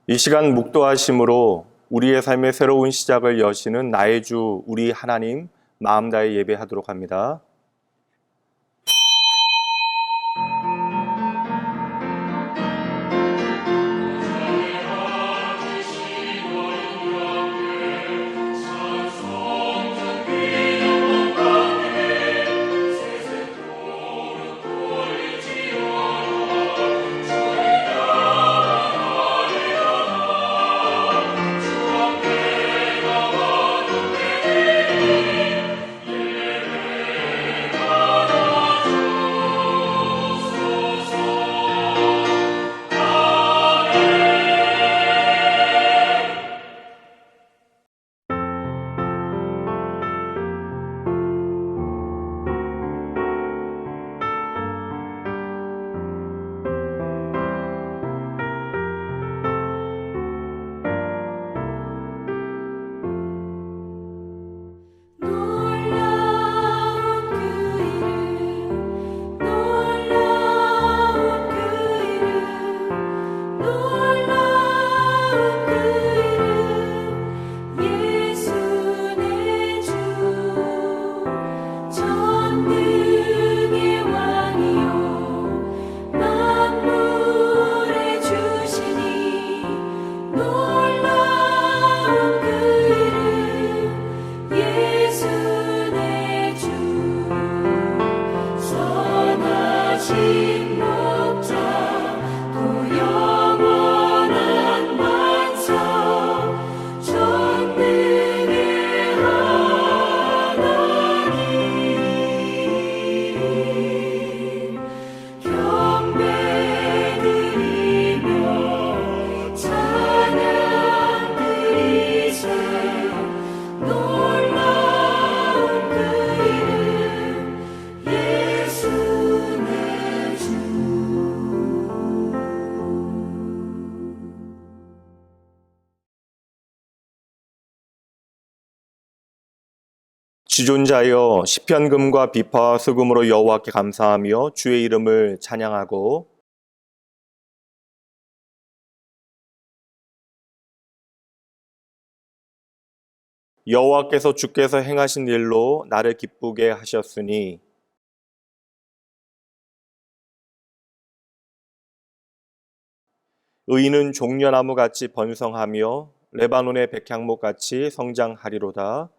이 시간 묵도하심으로 우리의 삶의 새로운 시작을 여시는 나의 주 우리 하나님 마음 다해 예배하도록 합니다. 지존자여 시편금과 비파와 수금으로 여호와께 감사하며 주의 이름을 찬양하고 여호와께서 주께서 행하신 일로 나를 기쁘게 하셨으니 의인은 종려나무같이 번성하며 레바논의 백향목같이 성장하리로다.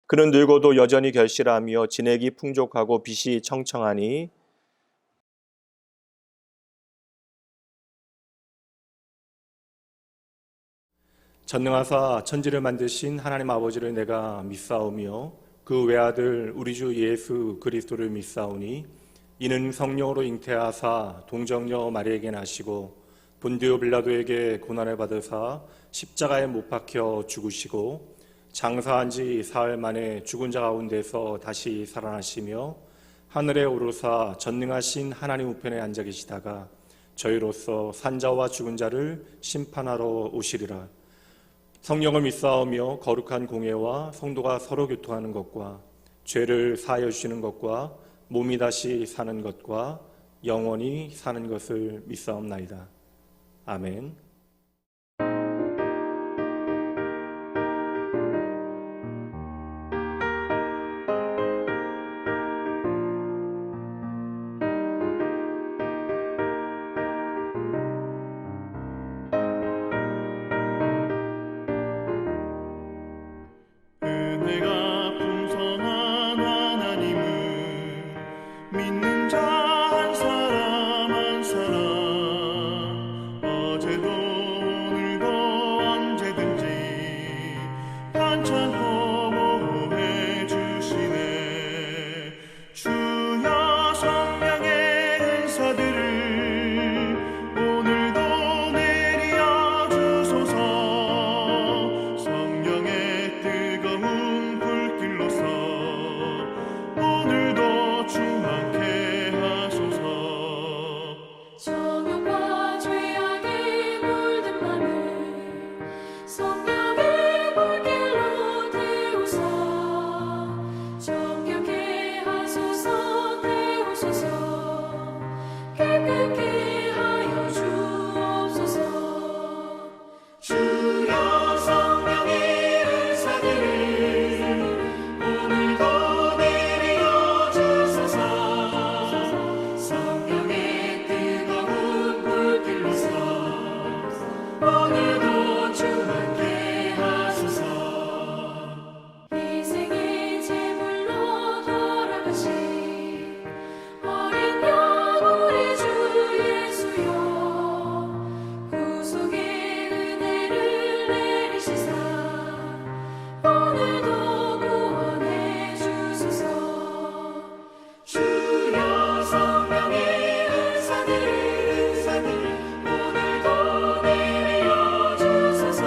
그는 늙어도 여전히 결실하며 진액이 풍족하고 빛이 청청하니 전능하사 천지를 만드신 하나님 아버지를 내가 믿사오며 그 외아들 우리 주 예수 그리스도를 믿사오니 이는 성령으로 잉태하사 동정녀 마리에게 나시고 본디오 빌라도에게 고난을 받으사 십자가에 못 박혀 죽으시고 장사한 지 사흘 만에 죽은 자 가운데서 다시 살아나시며 하늘에 오르사 전능하신 하나님 우편에 앉아 계시다가 저희로서 산자와 죽은 자를 심판하러 오시리라. 성령을 믿사오며 거룩한 공예와 성도가 서로 교통하는 것과 죄를 사하여 주시는 것과 몸이 다시 사는 것과 영원히 사는 것을 믿사옵나이다. 아멘. 은혜가 풍성한 하나님을 믿는 자 한 사람 한 사람 어제도 오늘도 언제든지 반창고 보호해 주시네. 주여 성령의 은사들을 오늘도 내려 주소서. 성령의 뜨거운 불길로서 오늘도 충만케 하소서. 정욕과 죄악에 물든 맘을 성령의 불길로 태우사. 정욕케 하소서. 태우소서. 깨끗게 하여 주옵소서. 주여 성령의 은사들을 오늘도 내려 주소서. 성령의 뜨거운 불길로서 오늘도 충만케 하소서. 희생의 제물로 돌아가신 어린 양 우리 주 예수여. 구속의 은혜를 내리시사 오늘도 구원해 주소서. 주여 성령의 은사들 오늘도 내려 주소서.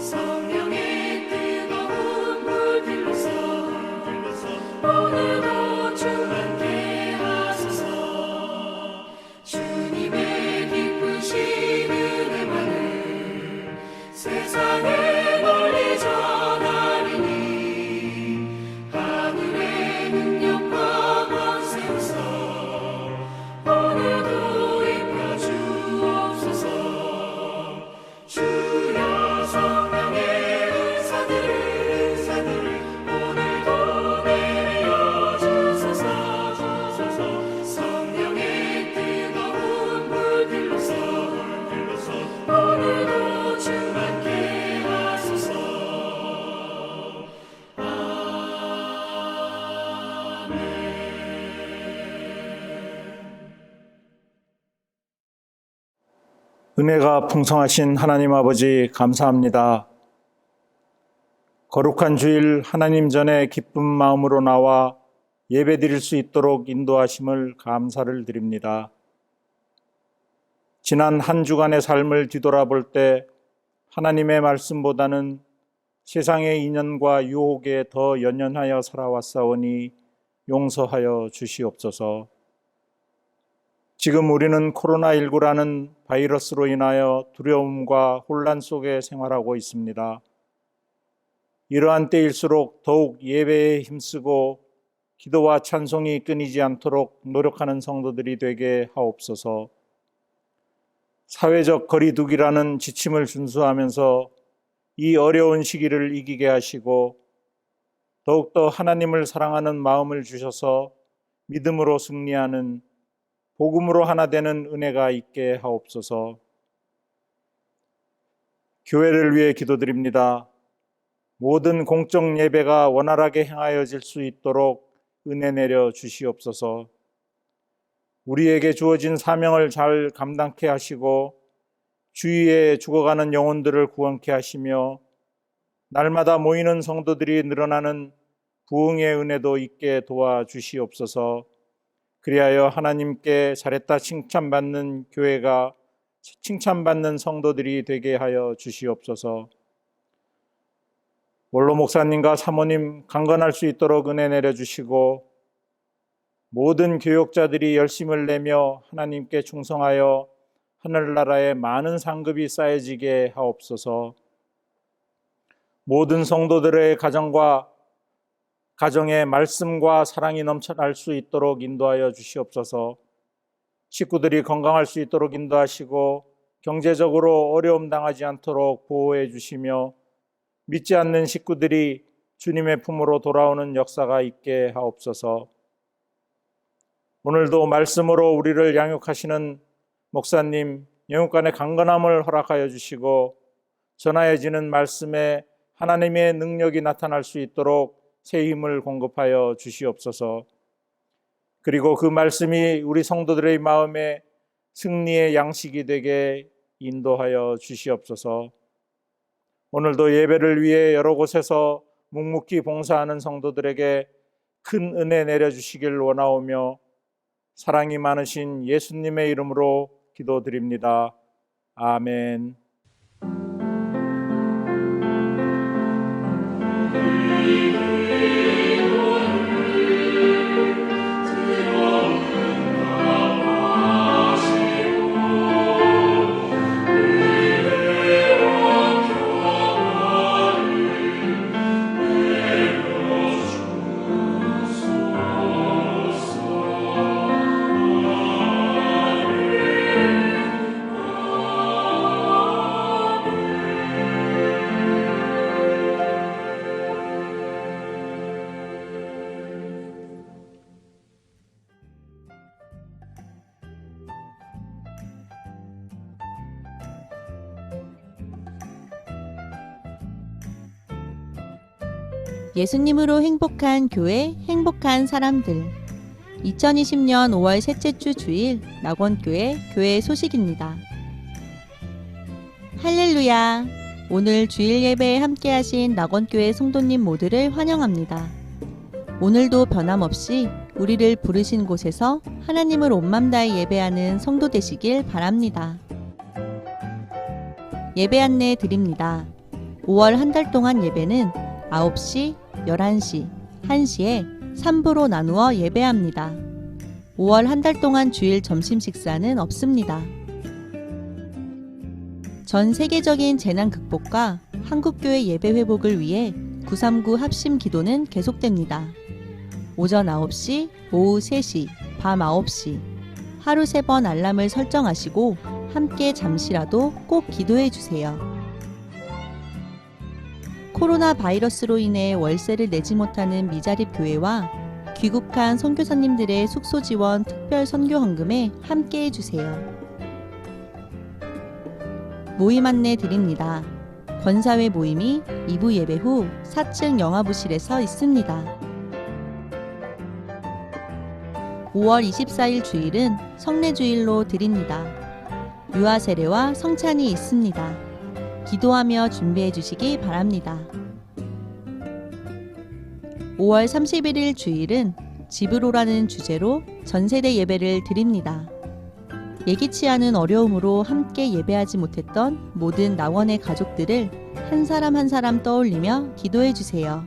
성령의 뜨거운 불길로서 오늘도 충만케 하소서. 주님의 기쁘신 은혜만을 세상에 널리 전하리니 하늘의 능력과 권세로서 오늘도 입혀 주옵소서. 주여 성령의 은사들을 오늘도 내려 주소서. 성령의 뜨거운 불길로서 오늘도 충만케 하소서. 은혜가 풍성하신 하나님 아버지 감사합니다. 거룩한 주일 하나님 전에 기쁜 마음으로 나와 예배드릴 수 있도록 인도하심을 감사를 드립니다. 지난 한 주간의 삶을 뒤돌아볼 때 하나님의 말씀보다는 세상의 인연과 유혹에 더 연연하여 살아왔사오니 용서하여 주시옵소서. 지금 우리는 코로나19라는 바이러스로 인하여 두려움과 혼란 속에 생활하고 있습니다. 이러한 때일수록 더욱 예배에 힘쓰고 기도와 찬송이 끊이지 않도록 노력하는 성도들이 되게 하옵소서. 사회적 거리두기라는 지침을 준수하면서 이 어려운 시기를 이기게 하시고 더욱더 하나님을 사랑하는 마음을 주셔서 믿음으로 승리하는 복음으로 하나 되는 은혜가 있게 하옵소서. 교회를 위해 기도드립니다. 모든 공적 예배가 원활하게 행하여질 수 있도록 은혜 내려 주시옵소서. 우리에게 주어진 사명을 잘 감당케 하시고 주위에 죽어가는 영혼들을 구원케 하시며 날마다 모이는 성도들이 늘어나는 부흥의 은혜도 있게 도와주시옵소서. 그리하여 하나님께 잘했다 칭찬받는 교회가 칭찬받는 성도들이 되게 하여 주시옵소서. 원로 목사님과 사모님 강건할 수 있도록 은혜 내려주시고 모든 교역자들이 열심을 내며 하나님께 충성하여 하늘나라에 많은 상급이 쌓여지게 하옵소서. 모든 성도들의 가정에 말씀과 사랑이 넘쳐날 수 있도록 인도하여 주시옵소서. 식구들이 건강할 수 있도록 인도하시고 경제적으로 어려움 당하지 않도록 보호해 주시며 믿지 않는 식구들이 주님의 품으로 돌아오는 역사가 있게 하옵소서. 오늘도 말씀으로 우리를 양육하시는 목사님, 영육간의 강건함을 허락하여 주시고 전하여지는 말씀에 하나님의 능력이 나타날 수 있도록 새 힘을 공급하여 주시옵소서. 그리고 그 말씀이 우리 성도들의 마음에 승리의 양식이 되게 인도하여 주시옵소서. 오늘도 예배를 위해 여러 곳에서 묵묵히 봉사하는 성도들에게 큰 은혜 내려주시길 원하오며 사랑이 많으신 예수님의 이름으로 기도드립니다. 아멘. 예수님으로 행복한 교회, 행복한 사람들. 2020년 5월 셋째 주 주일 낙원교회 교회 소식입니다. 할렐루야! 오늘 주일 예배에 함께하신 낙원교회 성도님 모두를 환영합니다. 오늘도 변함없이 우리를 부르신 곳에서 하나님을 온 맘 다해 예배하는 성도 되시길 바랍니다. 예배 안내 드립니다. 5월 한 달 동안 예배는 9시, 11시, 1시에 3부로 나누어 예배합니다. 5월 한 달 동안 주일 점심 식사는 없습니다. 전 세계적인 재난 극복과 한국교회 예배 회복을 위해 939 합심 기도는 계속됩니다. 오전 9시, 오후 3시, 밤 9시 하루 3번 알람을 설정하시고 함께 잠시라도 꼭 기도해 주세요. 코로나 바이러스로 인해 월세를 내지 못하는 미자립 교회와 귀국한 선교사님들의 숙소 지원 특별 선교 헌금에 함께 해주세요. 모임 안내 드립니다. 권사회 모임이 2부 예배 후 4층 영화부실에서 있습니다. 5월 24일 주일은 성례주일로 드립니다. 유아 세례와 성찬이 있습니다. 기도하며 준비해 주시기 바랍니다. 5월 31일 주일은 집으로라는 주제로 전세대 예배를 드립니다. 예기치 않은 어려움으로 함께 예배하지 못했던 모든 낙원의 가족들을 한 사람 한 사람 떠올리며 기도해 주세요.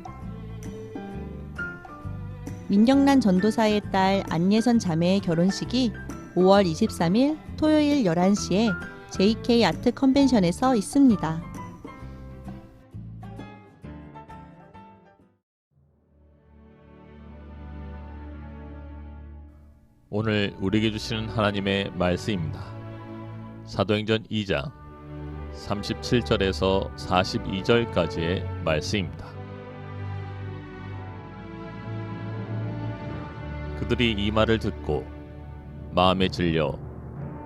민경란 전도사의 딸 안예선 자매의 결혼식이 5월 23일 토요일 11시에 JK 아트 컨벤션에서 있습니다. 오늘 우리에게 주시는 하나님의 말씀입니다. 사도행전 2장 37절에서 42절까지의 말씀입니다. 그들이 이 말을 듣고 마음에 질려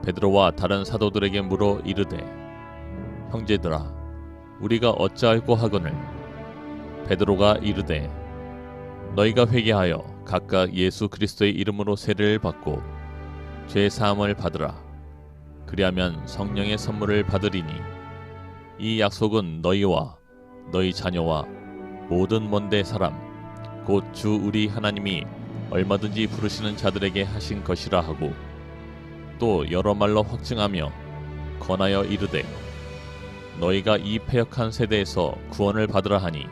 베드로와 다른 사도들에게 물어 이르되 형제들아 우리가 어찌할꼬 하거늘 베드로가 이르되 너희가 회개하여 각각 예수 그리스도의 이름으로 세례를 받고 죄 사함을 받으라. 그리하면 성령의 선물을 받으리니 이 약속은 너희와 너희 자녀와 모든 먼데 사람 곧 주 우리 하나님이 얼마든지 부르시는 자들에게 하신 것이라 하고 또 여러 말로 확증하며 권하여 이르되 너희가 이 패역한 세대에서 구원을 받으라 하니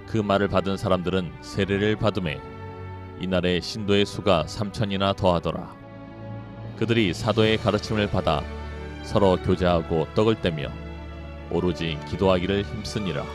그 말을 받은 사람들은 세례를 받음에 이날에 신도의 수가 3,000이나 더하더라. 그들이 사도의 가르침을 받아 서로 교제하고 떡을 떼며 오로지 기도하기를 힘쓰니라.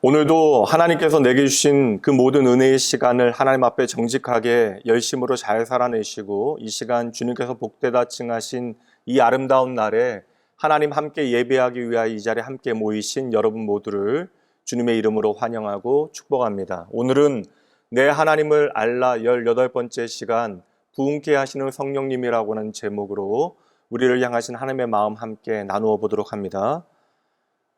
오늘도 하나님께서 내게 주신 그 모든 은혜의 시간을 하나님 앞에 정직하게 열심으로 잘 살아내시고 이 시간 주님께서 복되다 칭하신 이 아름다운 날에 하나님 함께 예배하기 위하여 이 자리에 함께 모이신 여러분 모두를 주님의 이름으로 환영하고 축복합니다. 오늘은 내 하나님을 알라 18번째 시간 부흥케 하시는 성령님이라고 하는 제목으로 우리를 향하신 하나님의 마음 함께 나누어 보도록 합니다.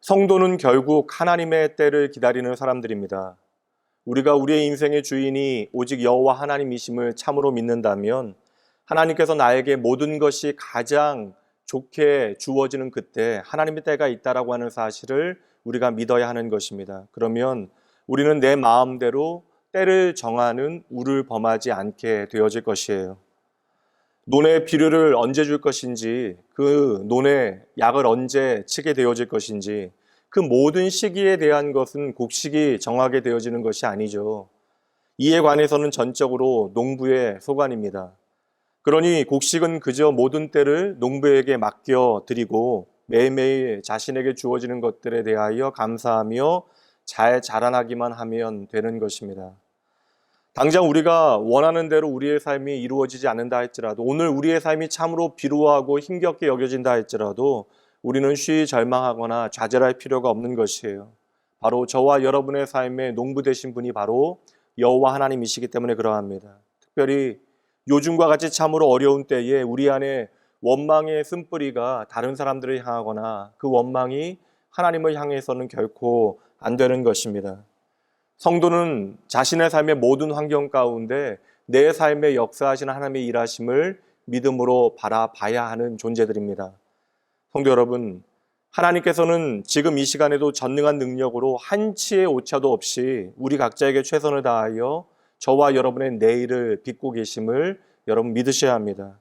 성도는 결국 하나님의 때를 기다리는 사람들입니다. 우리가 우리의 인생의 주인이 오직 여호와 하나님이심을 참으로 믿는다면 하나님께서 나에게 모든 것이 가장 좋게 주어지는 그때 하나님의 때가 있다라고 하는 사실을 우리가 믿어야 하는 것입니다. 그러면 우리는 내 마음대로 때를 정하는 우를 범하지 않게 되어질 것이에요. 논의 비료를 언제 줄 것인지, 그 논의 약을 언제 치게 되어질 것인지, 그 모든 시기에 대한 것은 곡식이 정하게 되어지는 것이 아니죠. 이에 관해서는 전적으로 농부의 소관입니다. 그러니 곡식은 그저 모든 때를 농부에게 맡겨드리고 매일매일 자신에게 주어지는 것들에 대하여 감사하며 잘 자라나기만 하면 되는 것입니다. 당장 우리가 원하는 대로 우리의 삶이 이루어지지 않는다 할지라도, 오늘 우리의 삶이 참으로 비루하고 힘겹게 여겨진다 할지라도 우리는 쉬이 절망하거나 좌절할 필요가 없는 것이에요. 바로 저와 여러분의 삶에 농부 되신 분이 바로 여호와 하나님이시기 때문에 그러합니다. 특별히 요즘과 같이 참으로 어려운 때에 우리 안에 원망의 쓴뿌리가 다른 사람들을 향하거나 그 원망이 하나님을 향해서는 결코 안 되는 것입니다. 성도는 자신의 삶의 모든 환경 가운데 내 삶에 역사하시는 하나님의 일하심을 믿음으로 바라봐야 하는 존재들입니다. 성도 여러분, 하나님께서는 지금 이 시간에도 전능한 능력으로 한치의 오차도 없이 우리 각자에게 최선을 다하여 저와 여러분의 내일을 빚고 계심을 여러분 믿으셔야 합니다.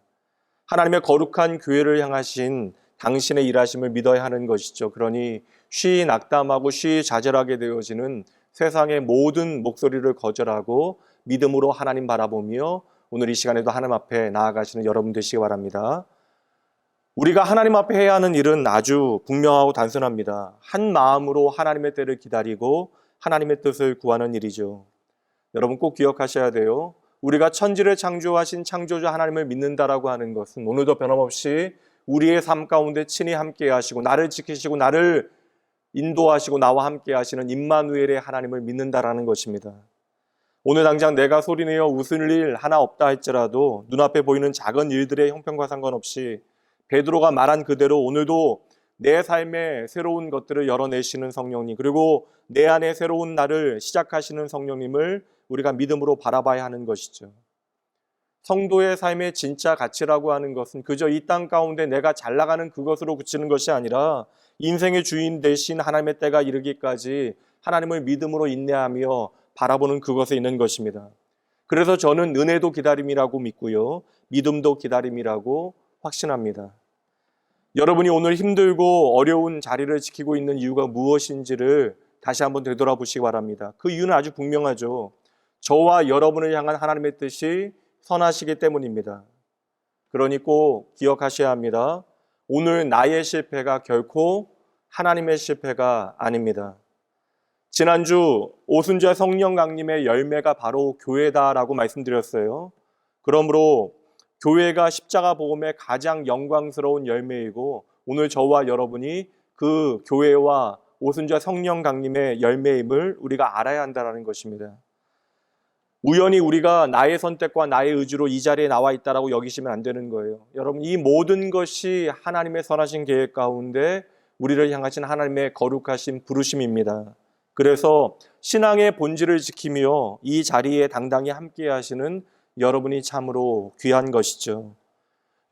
하나님의 거룩한 교회를 향하신 당신의 일하심을 믿어야 하는 것이죠. 그러니 쉬이 낙담하고 쉬이 좌절하게 되어지는 세상의 모든 목소리를 거절하고 믿음으로 하나님 바라보며 오늘 이 시간에도 하나님 앞에 나아가시는 여러분 되시기 바랍니다. 우리가 하나님 앞에 해야 하는 일은 아주 분명하고 단순합니다. 한 마음으로 하나님의 때를 기다리고 하나님의 뜻을 구하는 일이죠. 여러분 꼭 기억하셔야 돼요. 우리가 천지를 창조하신 창조주 하나님을 믿는다라고 하는 것은 오늘도 변함없이 우리의 삶 가운데 친히 함께 하시고 나를 지키시고 나를 인도하시고 나와 함께 하시는 임마누엘의 하나님을 믿는다라는 것입니다. 오늘 당장 내가 소리내어 웃을 일 하나 없다 할지라도 눈앞에 보이는 작은 일들의 형편과 상관없이 베드로가 말한 그대로 오늘도 내 삶에 새로운 것들을 열어내시는 성령님, 그리고 내 안에 새로운 날을 시작하시는 성령님을 우리가 믿음으로 바라봐야 하는 것이죠. 성도의 삶의 진짜 가치라고 하는 것은 그저 이 땅 가운데 내가 잘 나가는 그것으로 그치는 것이 아니라 인생의 주인 되신 하나님의 때가 이르기까지 하나님을 믿음으로 인내하며 바라보는 그것에 있는 것입니다. 그래서 저는 은혜도 기다림이라고 믿고요, 믿음도 기다림이라고 확신합니다. 여러분이 오늘 힘들고 어려운 자리를 지키고 있는 이유가 무엇인지를 다시 한번 되돌아보시기 바랍니다. 그 이유는 아주 분명하죠. 저와 여러분을 향한 하나님의 뜻이 선하시기 때문입니다. 그러니 꼭 기억하셔야 합니다. 오늘 나의 실패가 결코 하나님의 실패가 아닙니다. 지난주 오순절 성령 강림의 열매가 바로 교회다라고 말씀드렸어요. 그러므로 교회가 십자가 복음의 가장 영광스러운 열매이고 오늘 저와 여러분이 그 교회와 오순절 성령 강림의 열매임을 우리가 알아야 한다는 것입니다. 우연히 우리가 나의 선택과 나의 의지로 이 자리에 나와 있다라고 여기시면 안 되는 거예요. 여러분, 이 모든 것이 하나님의 선하신 계획 가운데 우리를 향하신 하나님의 거룩하신 부르심입니다. 그래서 신앙의 본질을 지키며 이 자리에 당당히 함께 하시는 여러분이 참으로 귀한 것이죠.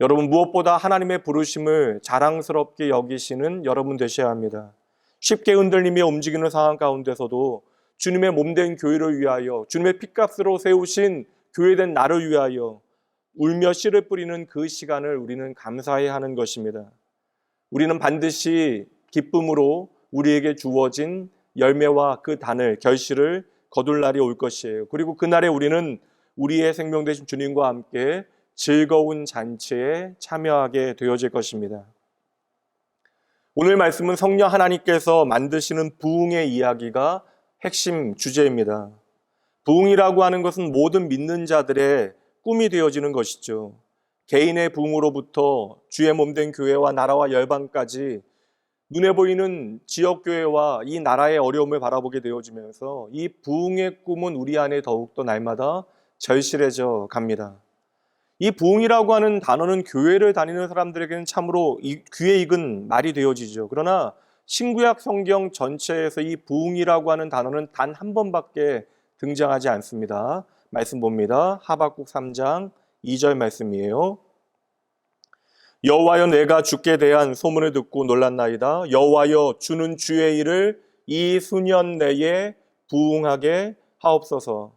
여러분, 무엇보다 하나님의 부르심을 자랑스럽게 여기시는 여러분 되셔야 합니다. 쉽게 흔들리며 움직이는 상황 가운데서도 주님의 몸된 교회를 위하여, 주님의 핏값으로 세우신 교회된 나를 위하여 울며 씨를 뿌리는 그 시간을 우리는 감사해야 하는 것입니다. 우리는 반드시 기쁨으로 우리에게 주어진 열매와 그 단을, 결실을 거둘 날이 올 것이에요. 그리고 그날에 우리는 우리의 생명 되신 주님과 함께 즐거운 잔치에 참여하게 되어질 것입니다. 오늘 말씀은 성령 하나님께서 만드시는 부흥의 이야기가 핵심 주제입니다. 부흥이라고 하는 것은 모든 믿는 자들의 꿈이 되어지는 것이죠. 개인의 부흥으로부터 주의 몸된 교회와 나라와 열방까지 눈에 보이는 지역교회와 이 나라의 어려움을 바라보게 되어지면서 이 부흥의 꿈은 우리 안에 더욱더 날마다 절실해져 갑니다. 이 부흥이라고 하는 단어는 교회를 다니는 사람들에게는 참으로 귀에 익은 말이 되어지죠. 그러나 신구약 성경 전체에서 이 부흥이라고 하는 단어는 단 한 번밖에 등장하지 않습니다. 말씀 봅니다. 하박국 3장 2절 말씀이에요. 여호와여, 내가 주께 대한 소문을 듣고 놀랐나이다. 여호와여, 주는 주의 일을 이 수년 내에 부흥하게 하옵소서.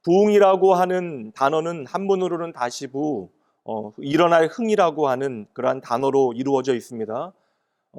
부흥이라고 하는 단어는 한문으로는 다시부, 일어날 흥이라고 하는 그러한 단어로 이루어져 있습니다.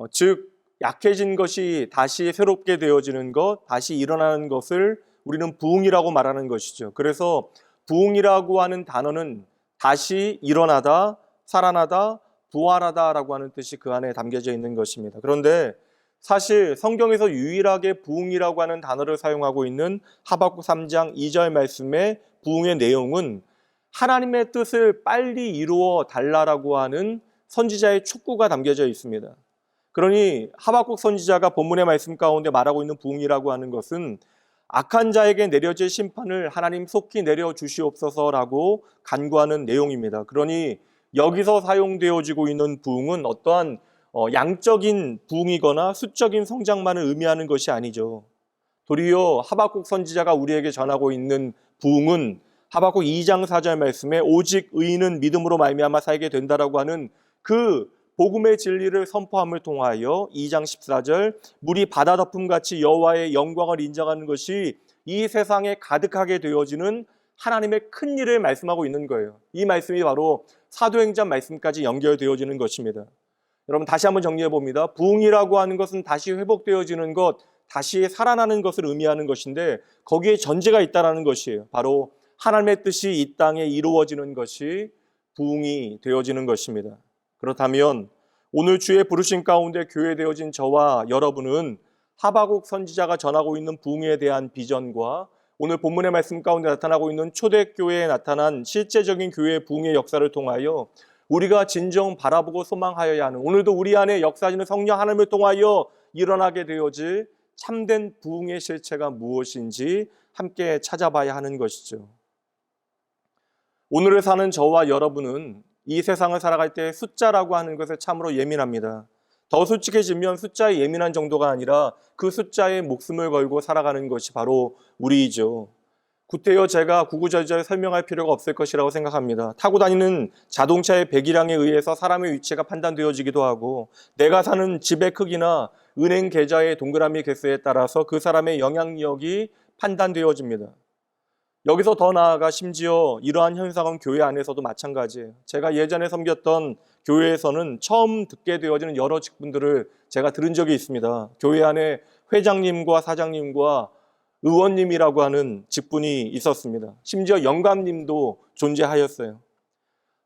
즉 약해진 것이 다시 새롭게 되어지는 것, 다시 일어나는 것을 우리는 부흥이라고 말하는 것이죠. 그래서 부흥이라고 하는 단어는 다시 일어나다, 살아나다, 부활하다라고 하는 뜻이 그 안에 담겨져 있는 것입니다. 그런데 사실 성경에서 유일하게 부흥이라고 하는 단어를 사용하고 있는 하박국 3장 2절 말씀의 부흥의 내용은 하나님의 뜻을 빨리 이루어 달라라고 하는 선지자의 촉구가 담겨져 있습니다. 그러니 하박국 선지자가 본문의 말씀 가운데 말하고 있는 부흥이라고 하는 것은 악한 자에게 내려질 심판을 하나님 속히 내려주시옵소서라고 간구하는 내용입니다. 그러니 여기서 사용되어지고 있는 부흥은 어떠한 양적인 부흥이거나 수적인 성장만을 의미하는 것이 아니죠. 도리어 하박국 선지자가 우리에게 전하고 있는 부흥은 하박국 2장 4절 말씀에 오직 의인은 믿음으로 말미암아 살게 된다라고 하는 그 복음의 진리를 선포함을 통하여 2장 14절 물이 바다 덮음같이 여호와의 영광을 인정하는 것이 이 세상에 가득하게 되어지는 하나님의 큰 일을 말씀하고 있는 거예요. 이 말씀이 바로 사도행전 말씀까지 연결되어지는 것입니다. 여러분 다시 한번 정리해 봅니다. 부흥이라고 하는 것은 다시 회복되어지는 것, 다시 살아나는 것을 의미하는 것인데 거기에 전제가 있다라는 것이에요. 바로 하나님의 뜻이 이 땅에 이루어지는 것이 부흥이 되어지는 것입니다. 그렇다면 오늘 주의 부르심 가운데 교회되어진 저와 여러분은 하박국 선지자가 전하고 있는 부흥에 대한 비전과 오늘 본문의 말씀 가운데 나타나고 있는 초대교회에 나타난 실제적인 교회의 부흥의 역사를 통하여 우리가 진정 바라보고 소망하여야 하는 오늘도 우리 안에 역사하시는 성령 하나님을 통하여 일어나게 되어질 참된 부흥의 실체가 무엇인지 함께 찾아봐야 하는 것이죠. 오늘을 사는 저와 여러분은 이 세상을 살아갈 때 숫자라고 하는 것에 참으로 예민합니다. 더 솔직해지면 숫자에 예민한 정도가 아니라 그 숫자에 목숨을 걸고 살아가는 것이 바로 우리이죠. 구태여 제가 구구절절 설명할 필요가 없을 것이라고 생각합니다. 타고 다니는 자동차의 배기량에 의해서 사람의 위치가 판단되어지기도 하고 내가 사는 집의 크기나 은행 계좌의 동그라미 개수에 따라서 그 사람의 영향력이 판단되어집니다. 여기서 더 나아가 심지어 이러한 현상은 교회 안에서도 마찬가지예요. 제가 예전에 섬겼던 교회에서는 처음 듣게 되어지는 여러 직분들을 제가 들은 적이 있습니다. 교회 안에 회장님과 사장님과 의원님이라고 하는 직분이 있었습니다. 심지어 영감님도 존재하였어요.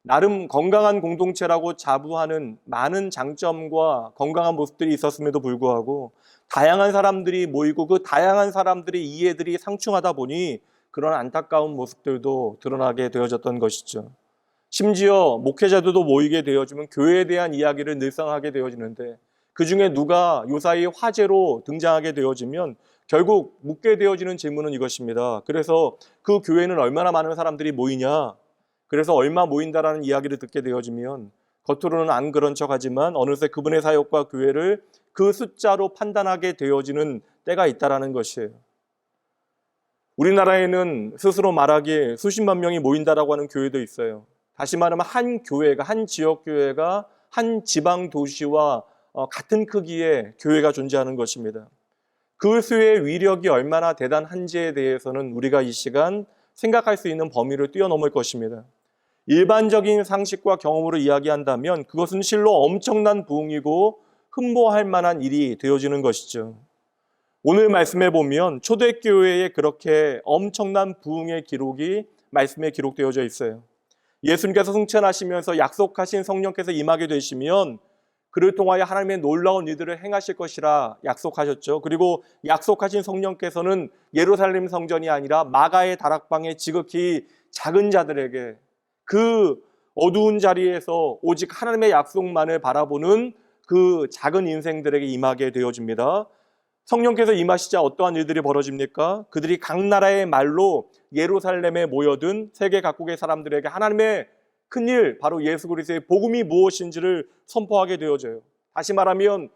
나름 건강한 공동체라고 자부하는 많은 장점과 건강한 모습들이 있었음에도 불구하고 다양한 사람들이 모이고 그 다양한 사람들의 이해들이 상충하다 보니 그런 안타까운 모습들도 드러나게 되어졌던 것이죠. 심지어 목회자들도 모이게 되어지면 교회에 대한 이야기를 늘상 하게 되어지는데 그 중에 누가 요사이 화제로 등장하게 되어지면 결국 묻게 되어지는 질문은 이것입니다. 그래서 그 교회는 얼마나 많은 사람들이 모이냐? 그래서 얼마 모인다라는 이야기를 듣게 되어지면 겉으로는 안 그런 척하지만 어느새 그분의 사역과 교회를 그 숫자로 판단하게 되어지는 때가 있다라는 것이에요. 우리나라에는 스스로 말하기에 수십만 명이 모인다라고 하는 교회도 있어요. 다시 말하면 한 교회가, 한 지역 교회가 한 지방 도시와 같은 크기의 교회가 존재하는 것입니다. 그 수의 위력이 얼마나 대단한지에 대해서는 우리가 이 시간 생각할 수 있는 범위를 뛰어넘을 것입니다. 일반적인 상식과 경험으로 이야기한다면 그것은 실로 엄청난 부흥이고 흠모할 만한 일이 되어지는 것이죠. 오늘 말씀에 보면 초대교회에 그렇게 엄청난 부흥의 기록이 말씀에 기록되어져 있어요. 예수님께서 승천하시면서 약속하신 성령께서 임하게 되시면 그를 통하여 하나님의 놀라운 일들을 행하실 것이라 약속하셨죠. 그리고 약속하신 성령께서는 예루살렘 성전이 아니라 마가의 다락방에 지극히 작은 자들에게 그 어두운 자리에서 오직 하나님의 약속만을 바라보는 그 작은 인생들에게 임하게 되어집니다. 성령께서 임하시자 어떠한 일들이 벌어집니까? 그들이 각 나라의 말로 예루살렘에 모여든 세계 각국의 사람들에게 하나님의 큰일, 바로 예수 그리스도의 복음이 무엇인지를 선포하게 되어져요. 다시 말하면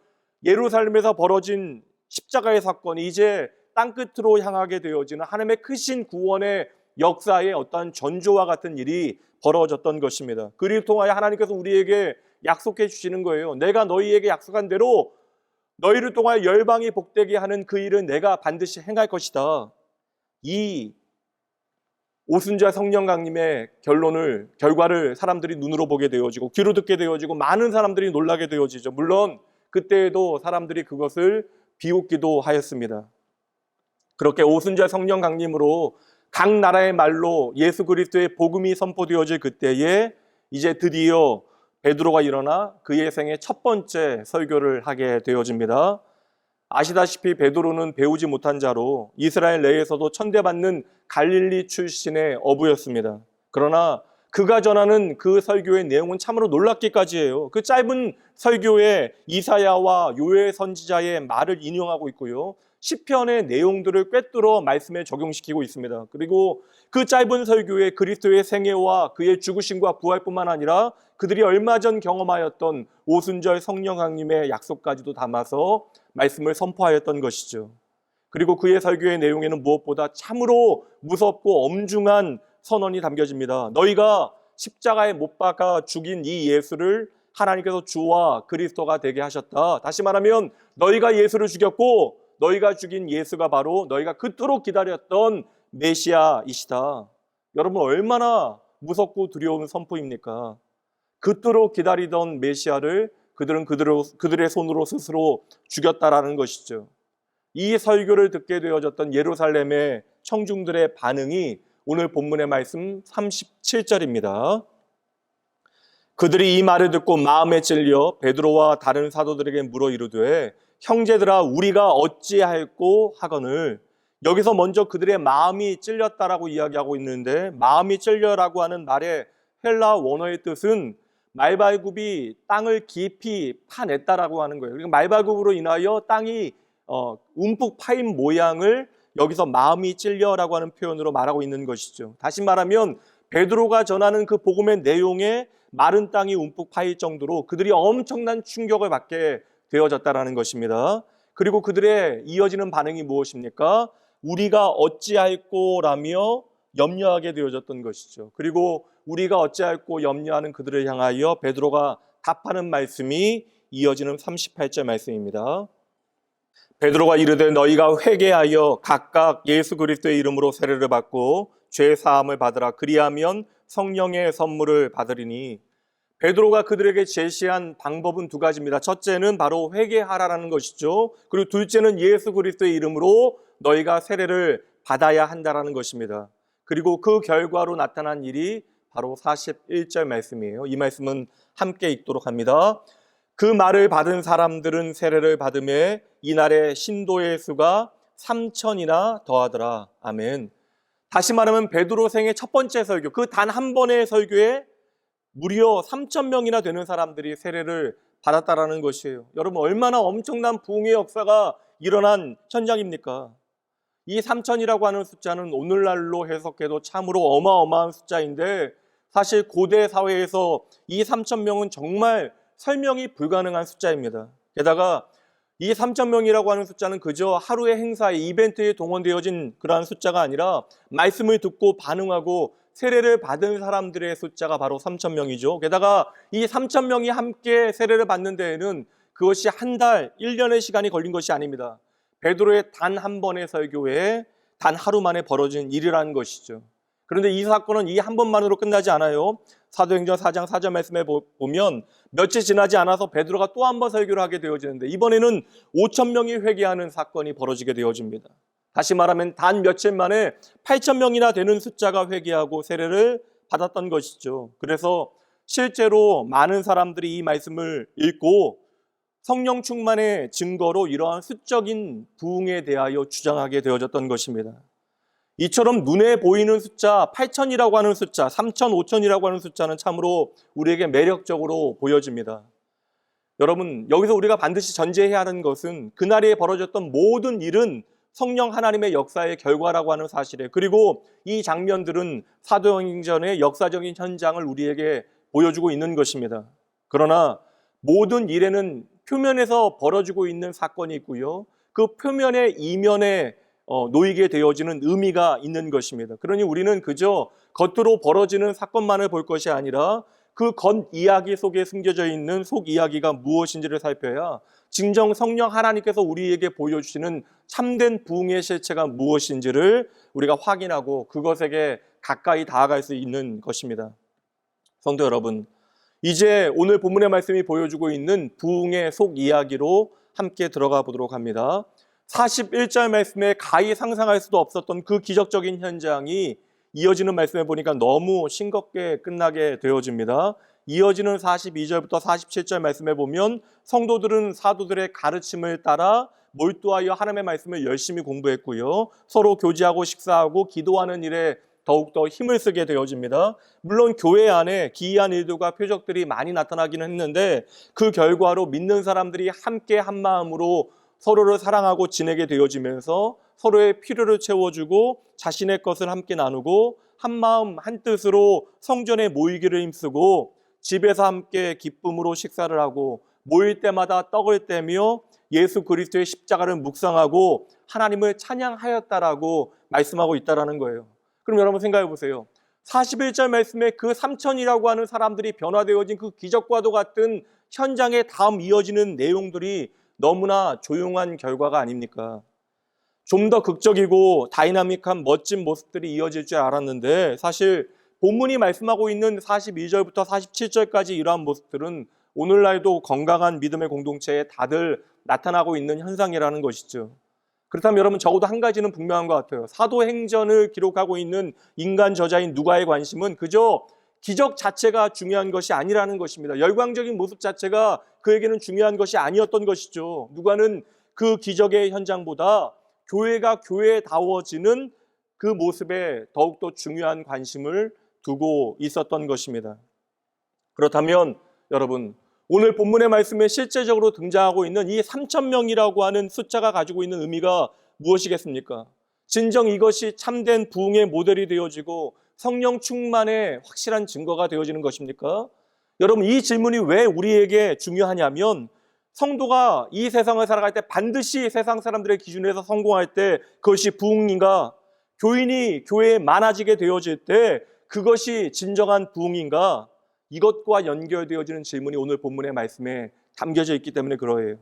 예루살렘에서 벌어진 십자가의 사건이 이제 땅끝으로 향하게 되어지는 하나님의 크신 구원의 역사의 어떠한 전조와 같은 일이 벌어졌던 것입니다. 그를 통하여 하나님께서 우리에게 약속해 주시는 거예요. 내가 너희에게 약속한 대로 너희를 통하여 열방이 복되게 하는 그 일은 내가 반드시 행할 것이다. 이 오순절 성령 강림의 결과를 사람들이 눈으로 보게 되어지고 귀로 듣게 되어지고 많은 사람들이 놀라게 되어지죠. 물론 그때에도 사람들이 그것을 비웃기도 하였습니다. 그렇게 오순절 성령 강림으로 각 나라의 말로 예수 그리스도의 복음이 선포되어질 그때에 이제 드디어 베드로가 일어나 그의 생애 첫 번째 설교를 하게 되어집니다. 아시다시피 베드로는 배우지 못한 자로 이스라엘 내에서도 천대받는 갈릴리 출신의 어부였습니다. 그러나 그가 전하는 그 설교의 내용은 참으로 놀랍기까지 해요. 그 짧은 설교에 이사야와 요엘 선지자의 말을 인용하고 있고요. 시편의 내용들을 꿰뚫어 말씀에 적용시키고 있습니다. 그리고 그 짧은 설교에 그리스도의 생애와 그의 죽으심과 부활뿐만 아니라 그들이 얼마 전 경험하였던 오순절 성령 강림의 약속까지도 담아서 말씀을 선포하였던 것이죠. 그리고 그의 설교의 내용에는 무엇보다 참으로 무섭고 엄중한 선언이 담겨집니다. 너희가 십자가에 못 박아 죽인 이 예수를 하나님께서 주와 그리스도가 되게 하셨다. 다시 말하면 너희가 예수를 죽였고 너희가 죽인 예수가 바로 너희가 그토록 기다렸던 메시아이시다. 여러분 얼마나 무섭고 두려운 선포입니까? 그토록 기다리던 메시아를 그들은 그들의 손으로 스스로 죽였다라는 것이죠. 이 설교를 듣게 되어졌던 예루살렘의 청중들의 반응이 오늘 본문의 말씀 37절입니다. 그들이 이 말을 듣고 마음에 찔려 베드로와 다른 사도들에게 물어 이르되 형제들아 우리가 어찌할꼬 하거늘. 여기서 먼저 그들의 마음이 찔렸다라고 이야기하고 있는데 마음이 찔려라고 하는 말의 헬라 원어의 뜻은 말발굽이 땅을 깊이 파냈다라고 하는 거예요. 그러니까 말발굽으로 인하여 땅이 움푹 파인 모양을 여기서 마음이 찔려라고 하는 표현으로 말하고 있는 것이죠. 다시 말하면 베드로가 전하는 그 복음의 내용에 마른 땅이 움푹 파일 정도로 그들이 엄청난 충격을 받게 되어졌다라는 것입니다. 그리고 그들의 이어지는 반응이 무엇입니까? 우리가 어찌할꼬라며 염려하게 되어졌던 것이죠. 그리고 우리가 어찌할꼬 염려하는 그들을 향하여 베드로가 답하는 말씀이 이어지는 38절 말씀입니다. 베드로가 이르되 너희가 회개하여 각각 예수 그리스도의 이름으로 세례를 받고 죄 사함을 받으라. 그리하면 성령의 선물을 받으리니. 베드로가 그들에게 제시한 방법은 두 가지입니다. 첫째는 바로 회개하라라는 것이죠. 그리고 둘째는 예수 그리스도의 이름으로 너희가 세례를 받아야 한다라는 것입니다. 그리고 그 결과로 나타난 일이 바로 41절 말씀이에요. 이 말씀은 함께 읽도록 합니다. 그 말을 받은 사람들은 세례를 받음에 이날의 신도의 수가 3,000이나 더하더라. 아멘. 다시 말하면 베드로 생의 첫 번째 설교, 그 단 한 번의 설교에 무려 3,000명이나 되는 사람들이 세례를 받았다라는 것이에요. 여러분 얼마나 엄청난 부흥의 역사가 일어난 현장입니까? 이 3,000이라고 하는 숫자는 오늘날로 해석해도 참으로 어마어마한 숫자인데 사실 고대 사회에서 이 3,000명은 정말 설명이 불가능한 숫자입니다. 게다가 이 3,000명이라고 하는 숫자는 그저 하루의 행사에 이벤트에 동원되어진 그러한 숫자가 아니라 말씀을 듣고 반응하고 세례를 받은 사람들의 숫자가 바로 3,000명이죠. 게다가 이 3,000명이 함께 세례를 받는 데에는 그것이 한 달, 1년의 시간이 걸린 것이 아닙니다. 베드로의 단 한 번의 설교에 단 하루 만에 벌어진 일이라는 것이죠. 그런데 이 사건은 이 한 번만으로 끝나지 않아요. 사도행전 4장 4절 말씀에 보면 며칠 지나지 않아서 베드로가 또 한 번 설교를 하게 되어지는데 이번에는 5,000명이 회개하는 사건이 벌어지게 되어집니다. 다시 말하면 단 며칠 만에 8,000명이나 되는 숫자가 회개하고 세례를 받았던 것이죠. 그래서 실제로 많은 사람들이 이 말씀을 읽고 성령 충만의 증거로 이러한 수적인 부흥에 대하여 주장하게 되어졌던 것입니다. 이처럼 눈에 보이는 숫자 8,000이라고 하는 숫자, 3,000, 5,000이라고 하는 숫자는 참으로 우리에게 매력적으로 보여집니다. 여러분 여기서 우리가 반드시 전제해야 하는 것은 그날에 벌어졌던 모든 일은 성령 하나님의 역사의 결과라고 하는 사실에 그리고 이 장면들은 사도행전의 역사적인 현장을 우리에게 보여주고 있는 것입니다. 그러나 모든 일에는 표면에서 벌어지고 있는 사건이 있고요. 그 표면의 이면에 놓이게 되어지는 의미가 있는 것입니다. 그러니 우리는 그저 겉으로 벌어지는 사건만을 볼 것이 아니라 그 겉 이야기 속에 숨겨져 있는 속 이야기가 무엇인지를 살펴야 진정 성령 하나님께서 우리에게 보여주시는 참된 부흥의 실체가 무엇인지를 우리가 확인하고 그것에게 가까이 다가갈 수 있는 것입니다. 성도 여러분, 이제 오늘 본문의 말씀이 보여주고 있는 부흥의 속 이야기로 함께 들어가 보도록 합니다. 41절 말씀에 가히 상상할 수도 없었던 그 기적적인 현장이 이어지는 말씀에 보니까 너무 싱겁게 끝나게 되어집니다. 이어지는 42절부터 47절 말씀에 보면 성도들은 사도들의 가르침을 따라 몰두하여 하나님의 말씀을 열심히 공부했고요. 서로 교제하고 식사하고 기도하는 일에 더욱더 힘을 쓰게 되어집니다. 물론 교회 안에 기이한 일들과 표적들이 많이 나타나기는 했는데 그 결과로 믿는 사람들이 함께 한 마음으로 서로를 사랑하고 지내게 되어지면서 서로의 필요를 채워주고 자신의 것을 함께 나누고 한 마음 한 뜻으로 성전에 모이기를 힘쓰고 집에서 함께 기쁨으로 식사를 하고 모일 때마다 떡을 떼며 예수 그리스도의 십자가를 묵상하고 하나님을 찬양하였다라고 말씀하고 있다라는 거예요. 그럼 여러분 생각해 보세요. 41절 말씀에 그 3천이라고 하는 사람들이 변화되어진 그 기적과도 같은 현장에 다음 이어지는 내용들이 너무나 조용한 결과가 아닙니까? 좀 더 극적이고 다이나믹한 멋진 모습들이 이어질 줄 알았는데 사실 본문이 말씀하고 있는 42절부터 47절까지 이러한 모습들은 오늘날도 건강한 믿음의 공동체에 다들 나타나고 있는 현상이라는 것이죠. 그렇다면 여러분 적어도 한 가지는 분명한 것 같아요. 사도행전을 기록하고 있는 인간 저자인 누가의 관심은 그저 기적 자체가 중요한 것이 아니라는 것입니다. 열광적인 모습 자체가 그에게는 중요한 것이 아니었던 것이죠. 누가는 그 기적의 현장보다 교회가 교회다워지는 그 모습에 더욱더 중요한 관심을 두고 있었던 것입니다. 그렇다면 여러분 오늘 본문의 말씀에 실제적으로 등장하고 있는 이 3,000명이라고 하는 숫자가 가지고 있는 의미가 무엇이겠습니까? 진정 이것이 참된 부흥의 모델이 되어지고 성령 충만의 확실한 증거가 되어지는 것입니까? 여러분 이 질문이 왜 우리에게 중요하냐면 성도가 이 세상을 살아갈 때 반드시 세상 사람들의 기준에서 성공할 때 그것이 부흥인가? 교인이 교회에 많아지게 되어질 때 그것이 진정한 부흥인가? 이것과 연결되어지는 질문이 오늘 본문의 말씀에 담겨져 있기 때문에 그러해요.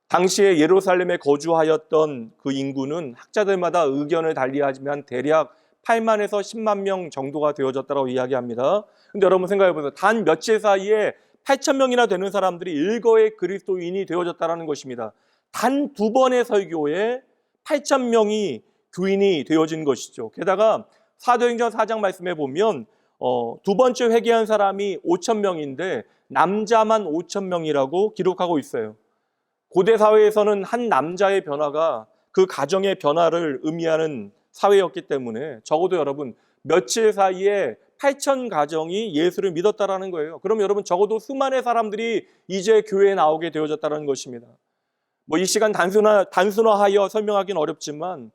당시에 예루살렘에 거주하였던 그 인구는 학자들마다 의견을 달리하지만 대략 8만에서 10만 명 정도가 되어졌다고 이야기합니다. 근데 여러분 생각해 보세요. 단 며칠 사이에 8,000명이나 되는 사람들이 일거의 그리스도인이 되어졌다는 것입니다. 단 2번의 설교에 8,000명이 교인이 되어진 것이죠. 게다가 사도행전 4장 말씀에 보면 두 번째 회개한 사람이 5,000명인데 남자만 5,000명이라고 기록하고 있어요. 고대 사회에서는 한 남자의 변화가 그 가정의 변화를 의미하는 사회였기 때문에 적어도 여러분 며칠 사이에 8,000 가정이 예수를 믿었다라는 거예요. 그럼 여러분 적어도 수많은 사람들이 이제 교회에 나오게 되어졌다는 것입니다. 이 시간 단순화하여 설명하기는 어렵지만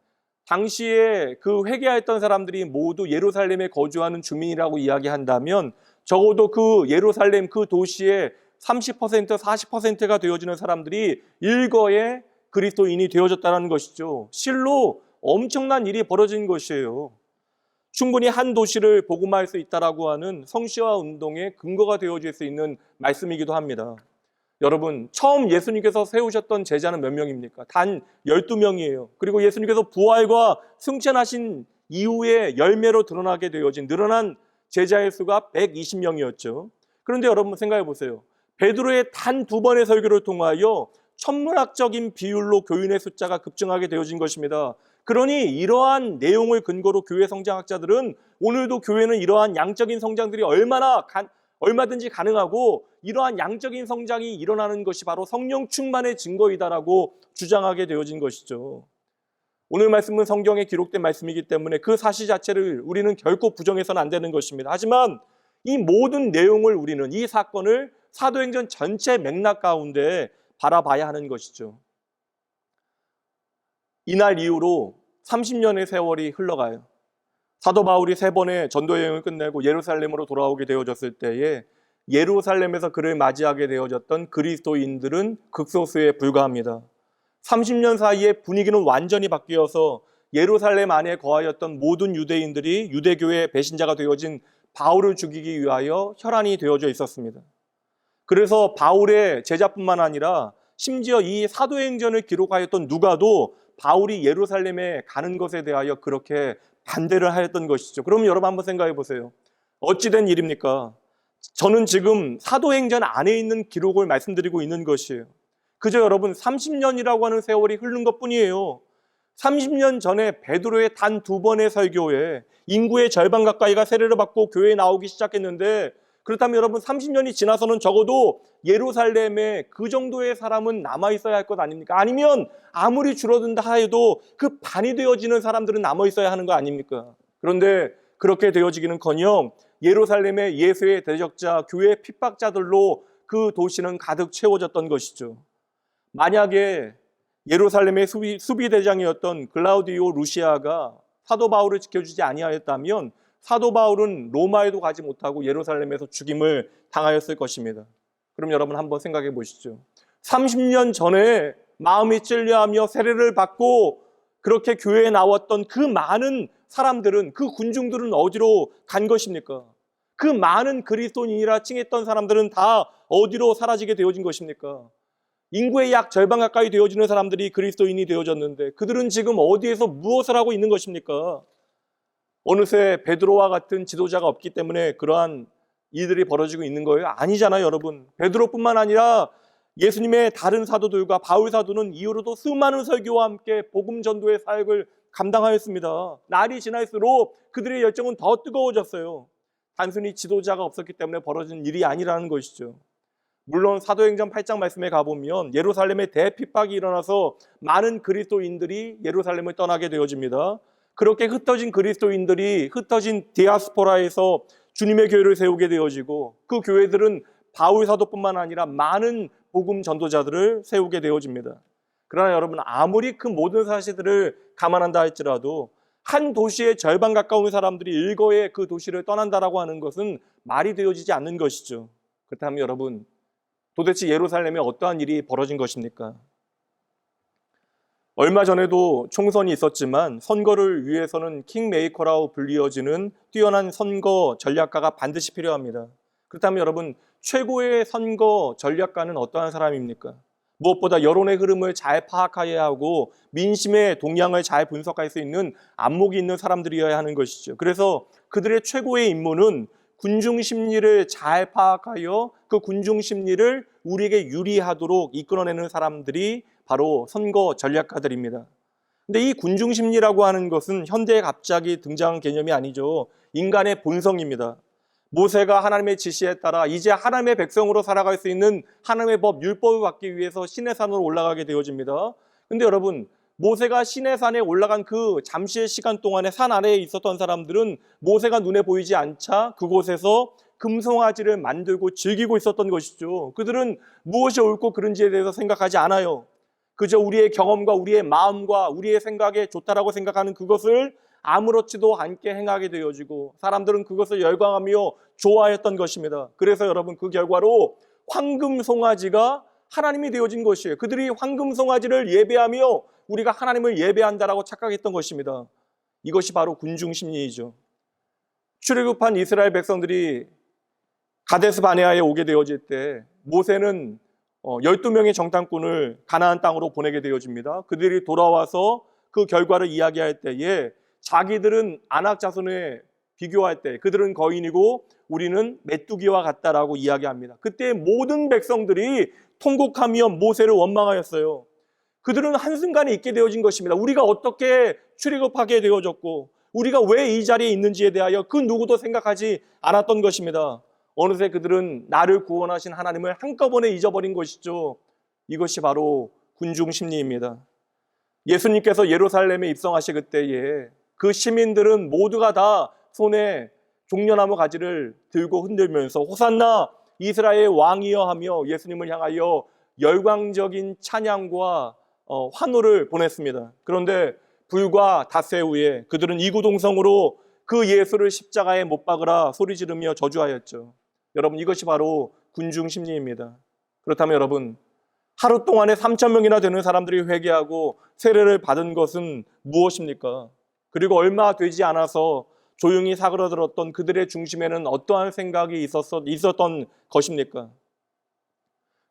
당시에 그 회개했던 사람들이 모두 예루살렘에 거주하는 주민이라고 이야기한다면 적어도 그 예루살렘 그 도시의 30%, 40%가 되어지는 사람들이 일거의 그리스도인이 되어졌다는 것이죠. 실로 엄청난 일이 벌어진 것이에요. 충분히 한 도시를 복음화할 수 있다라고 하는 성시화 운동의 근거가 되어질 수 있는 말씀이기도 합니다. 여러분 처음 예수님께서 세우셨던 제자는 몇 명입니까? 단 12명이에요. 그리고 예수님께서 부활과 승천하신 이후에 열매로 드러나게 되어진 늘어난 제자의 수가 120명이었죠. 그런데 여러분 생각해 보세요. 베드로의 단 2번의 설교를 통하여 천문학적인 비율로 교인의 숫자가 급증하게 되어진 것입니다. 그러니 이러한 내용을 근거로 교회 성장학자들은 오늘도 교회는 이러한 양적인 성장들이 얼마든지 가능하고 이러한 양적인 성장이 일어나는 것이 바로 성령 충만의 증거이다라고 주장하게 되어진 것이죠. 오늘 말씀은 성경에 기록된 말씀이기 때문에 그 사실 자체를 우리는 결코 부정해서는 안 되는 것입니다. 하지만 이 모든 내용을 우리는 이 사건을 사도행전 전체 맥락 가운데 바라봐야 하는 것이죠. 이날 이후로 30년의 세월이 흘러가요. 사도 바울이 3번의 전도 여행을 끝내고 예루살렘으로 돌아오게 되어졌을 때에 예루살렘에서 그를 맞이하게 되어졌던 그리스도인들은 극소수에 불과합니다. 30년 사이에 분위기는 완전히 바뀌어서 예루살렘 안에 거하였던 모든 유대인들이 유대교의 배신자가 되어진 바울을 죽이기 위하여 혈안이 되어져 있었습니다. 그래서 바울의 제자뿐만 아니라 심지어 이 사도행전을 기록하였던 누가도 바울이 예루살렘에 가는 것에 대하여 그렇게 반대를 하였던 것이죠. 그럼 여러분 한번 생각해 보세요. 어찌된 일입니까? 저는 지금 사도행전 안에 있는 기록을 말씀드리고 있는 것이에요. 그저 여러분 30년이라고 하는 세월이 흐른 것뿐이에요. 30년 전에 베드로의 단 2번의 설교에 인구의 절반 가까이가 세례를 받고 교회에 나오기 시작했는데 그렇다면 여러분 30년이 지나서는 적어도 예루살렘에 그 정도의 사람은 남아있어야 할 것 아닙니까? 아니면 아무리 줄어든다 하여도 그 반이 되어지는 사람들은 남아있어야 하는 거 아닙니까? 그런데 그렇게 되어지기는커녕 예루살렘의 예수의 대적자, 교회의 핍박자들로 그 도시는 가득 채워졌던 것이죠. 만약에 예루살렘의 수비대장이었던 글라우디오 루시아가 사도 바울을 지켜주지 아니하였다면 사도 바울은 로마에도 가지 못하고 예루살렘에서 죽임을 당하였을 것입니다. 그럼 여러분 한번 생각해 보시죠. 30년 전에 마음이 찔려하며 세례를 받고 그렇게 교회에 나왔던 그 많은 사람들은, 그 군중들은 어디로 간 것입니까? 그 많은 그리스도인이라 칭했던 사람들은 다 어디로 사라지게 되어진 것입니까? 인구의 약 절반 가까이 되어지는 사람들이 그리스도인이 되어졌는데 그들은 지금 어디에서 무엇을 하고 있는 것입니까? 어느새 베드로와 같은 지도자가 없기 때문에 그러한 일들이 벌어지고 있는 거예요? 아니잖아요, 여러분. 베드로뿐만 아니라 예수님의 다른 사도들과 바울 사도는 이후로도 수많은 설교와 함께 복음 전도의 사역을 감당하였습니다. 날이 지날수록 그들의 열정은 더 뜨거워졌어요. 단순히 지도자가 없었기 때문에 벌어진 일이 아니라는 것이죠. 물론 사도행전 8장 말씀에 가보면 예루살렘에 대핍박이 일어나서 많은 그리스도인들이 예루살렘을 떠나게 되어집니다. 그렇게 흩어진 그리스도인들이 흩어진 디아스포라에서 주님의 교회를 세우게 되어지고 그 교회들은 바울 사도뿐만 아니라 많은 복음 전도자들을 세우게 되어집니다. 그러나 여러분, 아무리 그 모든 사실들을 감안한다 할지라도 한 도시의 절반 가까운 사람들이 일거에 그 도시를 떠난다라고 하는 것은 말이 되어지지 않는 것이죠. 그렇다면 여러분, 도대체 예루살렘에 어떠한 일이 벌어진 것입니까? 얼마 전에도 총선이 있었지만 선거를 위해서는 킹메이커라고 불리어지는 뛰어난 선거 전략가가 반드시 필요합니다. 그렇다면 여러분, 최고의 선거 전략가는 어떠한 사람입니까? 무엇보다 여론의 흐름을 잘 파악해야 하고 민심의 동향을 잘 분석할 수 있는 안목이 있는 사람들이어야 하는 것이죠. 그래서 그들의 최고의 임무는 군중 심리를 잘 파악하여 그 군중 심리를 우리에게 유리하도록 이끌어내는 사람들이 바로 선거 전략가들입니다. 근데 이 군중 심리라고 하는 것은 현대에 갑자기 등장한 개념이 아니죠. 인간의 본성입니다. 모세가 하나님의 지시에 따라 이제 하나님의 백성으로 살아갈 수 있는 하나님의 법, 율법을 받기 위해서 시내산으로 올라가게 되어집니다. 근데 여러분, 모세가 시내산에 올라간 그 잠시의 시간 동안에 산 아래에 있었던 사람들은 모세가 눈에 보이지 않자 그곳에서 금송아지를 만들고 즐기고 있었던 것이죠. 그들은 무엇이 옳고 그른지에 대해서 생각하지 않아요. 그저 우리의 경험과 우리의 마음과 우리의 생각에 좋다라고 생각하는 그것을 아무렇지도 않게 행하게 되어지고 사람들은 그것을 열광하며 좋아했던 것입니다. 그래서 여러분, 그 결과로 황금송아지가 하나님이 되어진 것이에요. 그들이 황금송아지를 예배하며 우리가 하나님을 예배한다라고 착각했던 것입니다. 이것이 바로 군중심리이죠. 출애굽한 이스라엘 백성들이 가데스 바네아에 오게 되어질 때 모세는 12명의 정탐꾼을 가나안 땅으로 보내게 되어집니다. 그들이 돌아와서 그 결과를 이야기할 때에 자기들은 아낙 자손에 비교할 때 그들은 거인이고 우리는 메뚜기와 같다라고 이야기합니다. 그때 모든 백성들이 통곡하며 모세를 원망하였어요. 그들은 한순간에 있게 되어진 것입니다. 우리가 어떻게 출애굽하게 되어졌고 우리가 왜 이 자리에 있는지에 대하여 그 누구도 생각하지 않았던 것입니다. 어느새 그들은 나를 구원하신 하나님을 한꺼번에 잊어버린 것이죠. 이것이 바로 군중 심리입니다. 예수님께서 예루살렘에 입성하실 그때에 그 시민들은 모두가 다 손에 종려나무 가지를 들고 흔들면서 호산나 이스라엘 왕이여 하며 예수님을 향하여 열광적인 찬양과 환호를 보냈습니다. 그런데 불과 닷새 후에 그들은 이구동성으로 그 예수를 십자가에 못 박으라 소리 지르며 저주하였죠. 여러분, 이것이 바로 군중 심리입니다. 그렇다면 여러분, 하루 동안에 3,000명이나 되는 사람들이 회개하고 세례를 받은 것은 무엇입니까? 그리고 얼마 되지 않아서 조용히 사그러들었던 그들의 중심에는 어떠한 생각이 있었던 것입니까?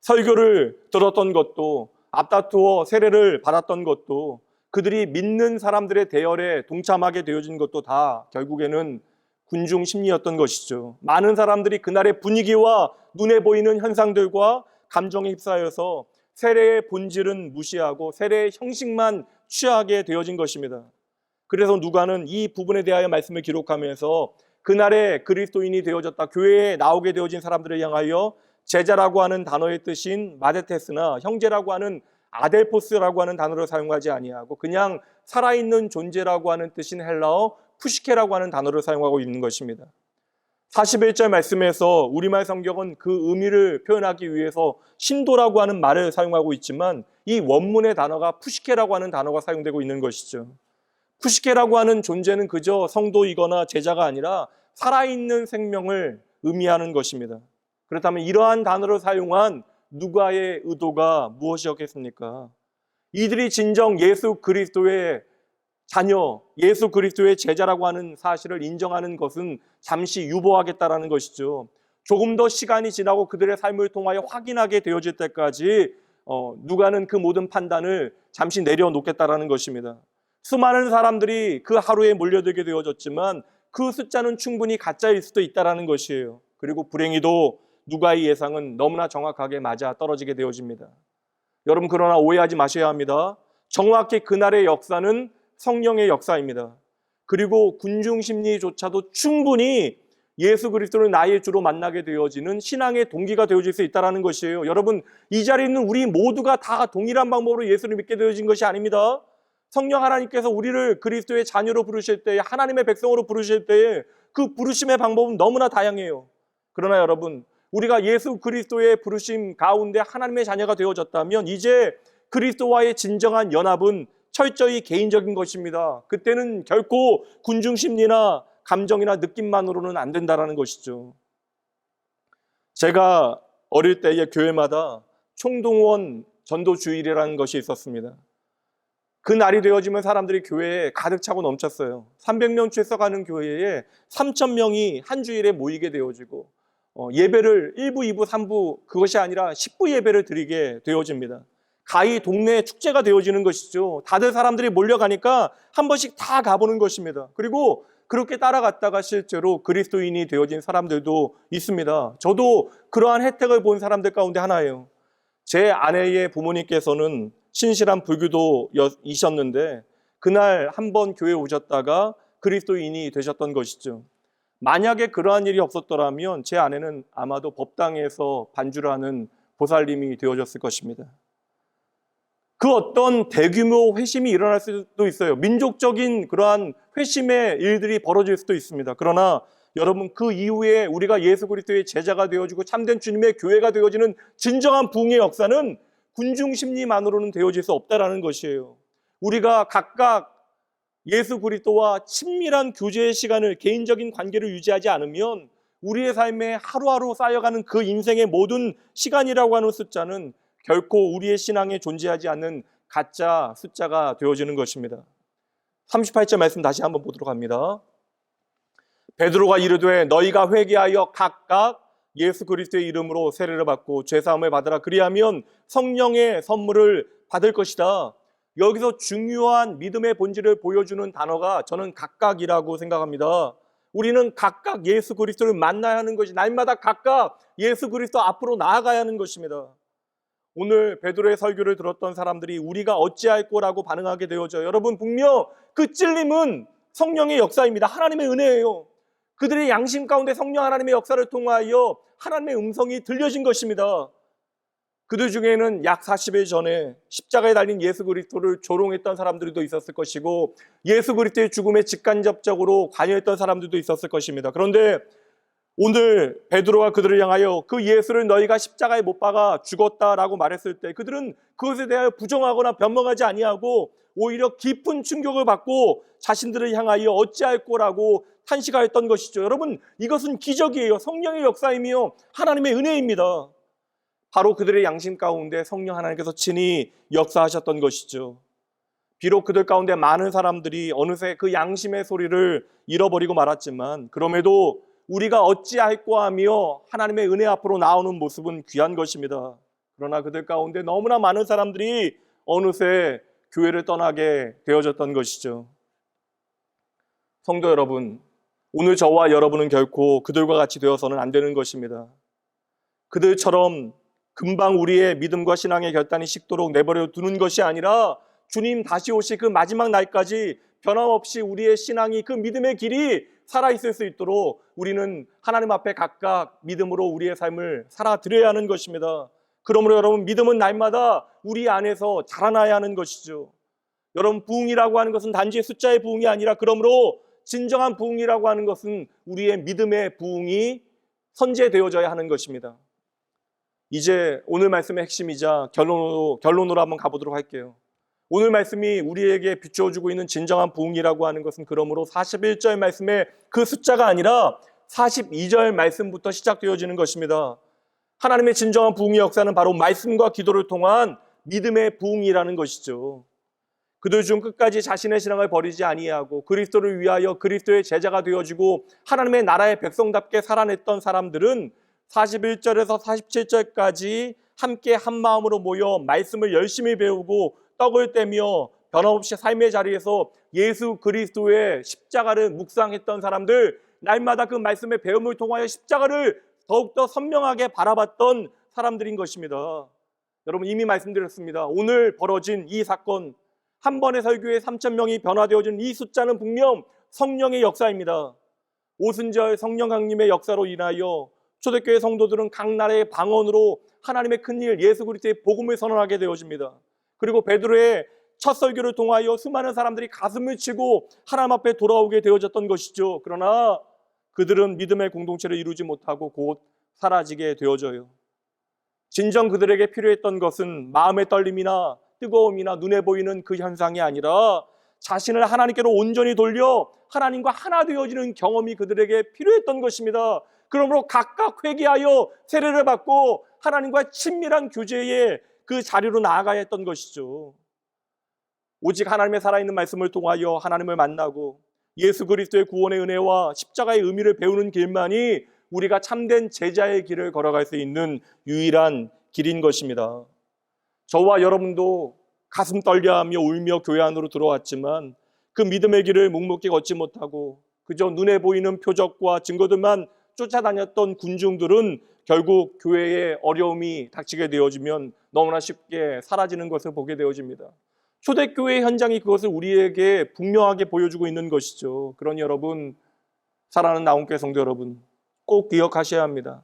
설교를 들었던 것도, 앞다투어 세례를 받았던 것도, 그들이 믿는 사람들의 대열에 동참하게 되어진 것도 다 결국에는 군중 심리였던 것이죠. 많은 사람들이 그날의 분위기와 눈에 보이는 현상들과 감정에 휩싸여서 세례의 본질은 무시하고 세례의 형식만 취하게 되어진 것입니다. 그래서 누가는 이 부분에 대하여 말씀을 기록하면서 그날의 그리스도인이 되어졌다, 교회에 나오게 되어진 사람들을 향하여 제자라고 하는 단어의 뜻인 마데테스나 형제라고 하는 아델포스라고 하는 단어를 사용하지 아니하고 그냥 살아있는 존재라고 하는 뜻인 헬라어 푸시케라고 하는 단어를 사용하고 있는 것입니다. 41절 말씀에서 우리말 성경은 그 의미를 표현하기 위해서 신도라고 하는 말을 사용하고 있지만 이 원문의 단어가 푸시케라고 하는 단어가 사용되고 있는 것이죠. 푸시케라고 하는 존재는 그저 성도이거나 제자가 아니라 살아있는 생명을 의미하는 것입니다. 그렇다면 이러한 단어를 사용한 누가의 의도가 무엇이었겠습니까? 이들이 진정 예수 그리스도의 자녀, 예수 그리스도의 제자라고 하는 사실을 인정하는 것은 잠시 유보하겠다라는 것이죠. 조금 더 시간이 지나고 그들의 삶을 통하여 확인하게 되어질 때까지 누가는 그 모든 판단을 잠시 내려놓겠다라는 것입니다. 수많은 사람들이 그 하루에 몰려들게 되어졌지만 그 숫자는 충분히 가짜일 수도 있다라는 것이에요. 그리고 불행히도 누가의 예상은 너무나 정확하게 맞아 떨어지게 되어집니다. 여러분, 그러나 오해하지 마셔야 합니다. 정확히 그날의 역사는 성령의 역사입니다. 그리고 군중 심리조차도 충분히 예수 그리스도를 나의 주로 만나게 되어지는 신앙의 동기가 되어질 수 있다는 것이에요. 여러분, 이 자리에 있는 우리 모두가 다 동일한 방법으로 예수를 믿게 되어진 것이 아닙니다. 성령 하나님께서 우리를 그리스도의 자녀로 부르실 때에, 하나님의 백성으로 부르실 때에 그 부르심의 방법은 너무나 다양해요. 그러나 여러분, 우리가 예수 그리스도의 부르심 가운데 하나님의 자녀가 되어졌다면 이제 그리스도와의 진정한 연합은 철저히 개인적인 것입니다. 그때는 결코 군중 심리나 감정이나 느낌만으로는 안 된다라는 것이죠. 제가 어릴 때에 교회마다 총동원 전도주일이라는 것이 있었습니다. 그 날이 되어지면 사람들이 교회에 가득 차고 넘쳤어요. 300명 출석하는 교회에 3,000명이 한 주일에 모이게 되어지고 예배를 1부, 2부, 3부 그것이 아니라 10부 예배를 드리게 되어집니다. 가히 동네 축제가 되어지는 것이죠. 다들 사람들이 몰려가니까 한 번씩 다 가보는 것입니다. 그리고 그렇게 따라갔다가 실제로 그리스도인이 되어진 사람들도 있습니다. 저도 그러한 혜택을 본 사람들 가운데 하나예요. 제 아내의 부모님께서는 신실한 불교도이셨는데 그날 한번 교회에 오셨다가 그리스도인이 되셨던 것이죠. 만약에 그러한 일이 없었더라면 제 아내는 아마도 법당에서 반주를 하는 보살님이 되어졌을 것입니다. 그 어떤 대규모 회심이 일어날 수도 있어요. 민족적인 그러한 회심의 일들이 벌어질 수도 있습니다. 그러나 여러분, 그 이후에 우리가 예수 그리스도의 제자가 되어지고 참된 주님의 교회가 되어지는 진정한 부흥의 역사는 군중 심리만으로는 되어질 수 없다라는 것이에요. 우리가 각각 예수 그리스도와 친밀한 교제의 시간을, 개인적인 관계를 유지하지 않으면 우리의 삶에 하루하루 쌓여가는 그 인생의 모든 시간이라고 하는 숫자는 결코 우리의 신앙에 존재하지 않는 가짜 숫자가 되어지는 것입니다. 38절 말씀 다시 한번 보도록 합니다. 베드로가 이르되 너희가 회개하여 각각 예수 그리스도의 이름으로 세례를 받고 죄사함을 받으라. 그리하면 성령의 선물을 받을 것이다. 여기서 중요한 믿음의 본질을 보여주는 단어가 저는 각각이라고 생각합니다. 우리는 각각 예수 그리스도를 만나야 하는 것이, 날마다 각각 예수 그리스도 앞으로 나아가야 하는 것입니다. 오늘 베드로의 설교를 들었던 사람들이 우리가 어찌할 거라고 반응하게 되어져요. 여러분, 분명 그 찔림은 성령의 역사입니다. 하나님의 은혜예요. 그들의 양심 가운데 성령 하나님의 역사를 통하여 하나님의 음성이 들려진 것입니다. 그들 중에는 약 40일 전에 십자가에 달린 예수 그리스도를 조롱했던 사람들도 있었을 것이고 예수 그리스도의 죽음에 직간접적으로 관여했던 사람들도 있었을 것입니다. 그런데 오늘 베드로가 그들을 향하여 그 예수를 너희가 십자가에 못 박아 죽었다라고 말했을 때 그들은 그것에 대하여 부정하거나 변명하지 아니하고 오히려 깊은 충격을 받고 자신들을 향하여 어찌할 거라고 탄식하였던 것이죠. 여러분, 이것은 기적이에요. 성령의 역사이며 하나님의 은혜입니다. 바로 그들의 양심 가운데 성령 하나님께서 친히 역사하셨던 것이죠. 비록 그들 가운데 많은 사람들이 어느새 그 양심의 소리를 잃어버리고 말았지만 그럼에도 우리가 어찌할꼬 하며 하나님의 은혜 앞으로 나오는 모습은 귀한 것입니다. 그러나 그들 가운데 너무나 많은 사람들이 어느새 교회를 떠나게 되어졌던 것이죠. 성도 여러분, 오늘 저와 여러분은 결코 그들과 같이 되어서는 안 되는 것입니다. 그들처럼 금방 우리의 믿음과 신앙의 결단이 식도록 내버려 두는 것이 아니라 주님 다시 오실 그 마지막 날까지 변함없이 우리의 신앙이, 그 믿음의 길이 살아있을 수 있도록 우리는 하나님 앞에 각각 믿음으로 우리의 삶을 살아드려야 하는 것입니다. 그러므로 여러분, 믿음은 날마다 우리 안에서 자라나야 하는 것이죠. 여러분, 부흥이라고 하는 것은 단지 숫자의 부흥이 아니라 그러므로 진정한 부흥이라고 하는 것은 우리의 믿음의 부흥이 선제되어져야 하는 것입니다. 이제 오늘 말씀의 핵심이자 결론으로 한번 가보도록 할게요. 오늘 말씀이 우리에게 비추어주고 있는 진정한 부흥이라고 하는 것은 그러므로 41절 말씀의 그 숫자가 아니라 42절 말씀부터 시작되어지는 것입니다. 하나님의 진정한 부흥의 역사는 바로 말씀과 기도를 통한 믿음의 부흥이라는 것이죠. 그들 중 끝까지 자신의 신앙을 버리지 아니하고 그리스도를 위하여 그리스도의 제자가 되어지고 하나님의 나라의 백성답게 살아냈던 사람들은 41절에서 47절까지 함께 한 마음으로 모여 말씀을 열심히 배우고 떡을 떼며 변함없이 삶의 자리에서 예수 그리스도의 십자가를 묵상했던 사람들, 날마다 그 말씀의 배움을 통하여 십자가를 더욱더 선명하게 바라봤던 사람들인 것입니다. 여러분, 이미 말씀드렸습니다. 오늘 벌어진 이 사건, 한 번의 설교에 3,000명이 변화되어진 이 숫자는 분명 성령의 역사입니다. 오순절 성령 강림의 역사로 인하여 초대교회 성도들은 각 나라의 방언으로 하나님의 큰일 예수 그리스도의 복음을 선언하게 되어집니다. 그리고 베드로의 첫 설교를 통하여 수많은 사람들이 가슴을 치고 하나님 앞에 돌아오게 되어졌던 것이죠. 그러나 그들은 믿음의 공동체를 이루지 못하고 곧 사라지게 되어져요. 진정 그들에게 필요했던 것은 마음의 떨림이나 뜨거움이나 눈에 보이는 그 현상이 아니라 자신을 하나님께로 온전히 돌려 하나님과 하나 되어지는 경험이 그들에게 필요했던 것입니다. 그러므로 각각 회개하여 세례를 받고 하나님과 친밀한 교제의 그 자리로 나아가야 했던 것이죠. 오직 하나님의 살아있는 말씀을 통하여 하나님을 만나고 예수 그리스도의 구원의 은혜와 십자가의 의미를 배우는 길만이 우리가 참된 제자의 길을 걸어갈 수 있는 유일한 길인 것입니다. 저와 여러분도 가슴 떨려하며 울며 교회 안으로 들어왔지만 그 믿음의 길을 묵묵히 걷지 못하고 그저 눈에 보이는 표적과 증거들만 쫓아다녔던 군중들은 결국 교회에 어려움이 닥치게 되어지면 너무나 쉽게 사라지는 것을 보게 되어집니다. 초대교회 현장이 그것을 우리에게 분명하게 보여주고 있는 것이죠. 그러니 여러분, 사랑하는 나온교회 성도 여러분, 꼭 기억하셔야 합니다.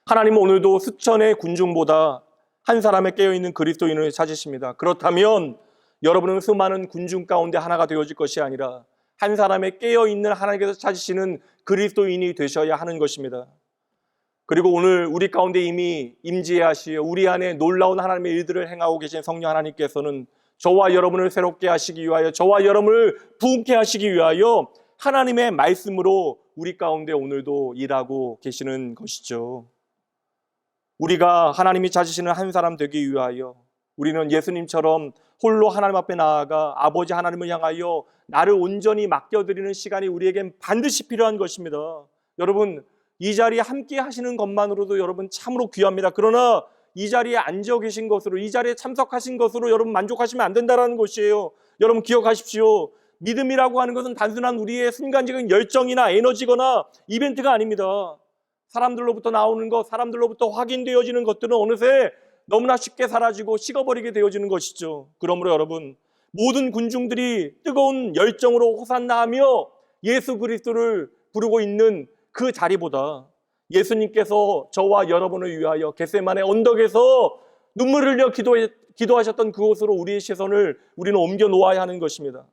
하나님은 오늘도 수천의 군중보다 한 사람의 깨어있는 그리스도인을 찾으십니다. 그렇다면 여러분은 수많은 군중 가운데 하나가 되어질 것이 아니라 한 사람의 깨어있는 하나님께서 찾으시는 그리스도인이 되셔야 하는 것입니다. 그리고 오늘 우리 가운데 이미 임재하시어 우리 안에 놀라운 하나님의 일들을 행하고 계신 성령 하나님께서는 저와 여러분을 새롭게 하시기 위하여, 저와 여러분을 부흥케 하시기 위하여 하나님의 말씀으로 우리 가운데 오늘도 일하고 계시는 것이죠. 우리가 하나님이 찾으시는 한 사람 되기 위하여 우리는 예수님처럼 홀로 하나님 앞에 나아가 아버지 하나님을 향하여 나를 온전히 맡겨드리는 시간이 우리에겐 반드시 필요한 것입니다. 여러분, 이 자리에 함께 하시는 것만으로도 여러분 참으로 귀합니다. 그러나 이 자리에 앉아 계신 것으로, 이 자리에 참석하신 것으로 여러분 만족하시면 안 된다는 것이에요. 여러분 기억하십시오. 믿음이라고 하는 것은 단순한 우리의 순간적인 열정이나 에너지거나 이벤트가 아닙니다. 사람들로부터 나오는 것, 사람들로부터 확인되어지는 것들은 어느새 너무나 쉽게 사라지고 식어버리게 되어지는 것이죠. 그러므로 여러분, 모든 군중들이 뜨거운 열정으로 호산나하며 예수 그리스도를 부르고 있는 그 자리보다 예수님께서 저와 여러분을 위하여 겟세마네 언덕에서 눈물을 흘려 기도하셨던 그곳으로 우리의 시선을 우리는 옮겨 놓아야 하는 것입니다.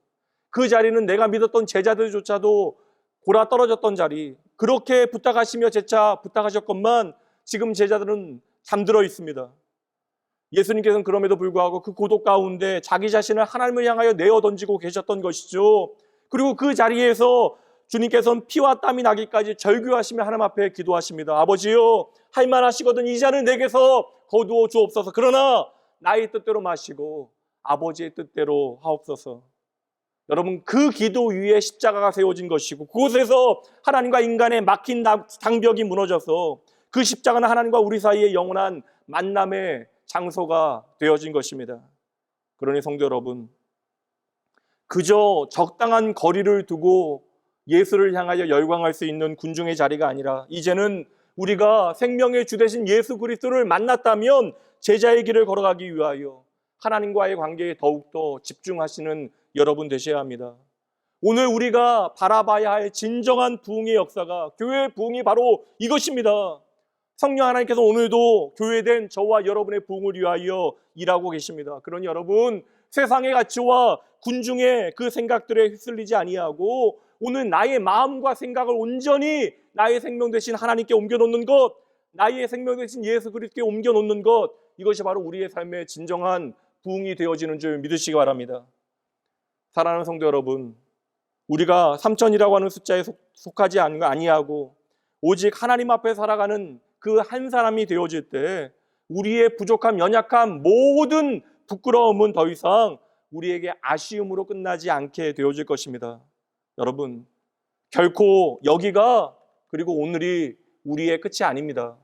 그 자리는 내가 믿었던 제자들조차도 골아 떨어졌던 자리, 그렇게 부탁하시며 재차 부탁하셨건만 지금 제자들은 잠들어 있습니다. 예수님께서는 그럼에도 불구하고 그 고독 가운데 자기 자신을 하나님을 향하여 내어 던지고 계셨던 것이죠. 그리고 그 자리에서 주님께서는 피와 땀이 나기까지 절규하시며 하나님 앞에 기도하십니다. 아버지요, 할 만하시거든 이 잔을 내게서 거두어 주옵소서. 그러나 나의 뜻대로 마시고 아버지의 뜻대로 하옵소서. 여러분, 그 기도 위에 십자가가 세워진 것이고 그곳에서 하나님과 인간의 막힌 장벽이 무너져서 그 십자가는 하나님과 우리 사이의 영원한 만남의 장소가 되어진 것입니다. 그러니 성도 여러분, 그저 적당한 거리를 두고 예수를 향하여 열광할 수 있는 군중의 자리가 아니라 이제는 우리가 생명의 주 되신 예수 그리스도를 만났다면 제자의 길을 걸어가기 위하여 하나님과의 관계에 더욱더 집중하시는 여러분 되셔야 합니다. 오늘 우리가 바라봐야 할 진정한 부흥의 역사가, 교회의 부흥이 바로 이것입니다. 성령 하나님께서 오늘도 교회된 저와 여러분의 부흥을 위하여 일하고 계십니다. 그러니 여러분, 세상의 가치와 군중의 그 생각들에 휩쓸리지 아니하고 오늘 나의 마음과 생각을 온전히 나의 생명 되신 하나님께 옮겨놓는 것, 나의 생명 되신 예수 그리스도께 옮겨놓는 것, 이것이 바로 우리의 삶의 진정한 부흥이 되어지는 줄 믿으시기 바랍니다. 사랑하는 성도 여러분, 우리가 3,000이라고 하는 숫자에 속하지 아니하고 오직 하나님 앞에 살아가는 그 한 사람이 되어질 때 우리의 부족함, 연약함, 모든 부끄러움은 더 이상 우리에게 아쉬움으로 끝나지 않게 되어질 것입니다. 여러분, 결코 여기가 그리고 오늘이 우리의 끝이 아닙니다.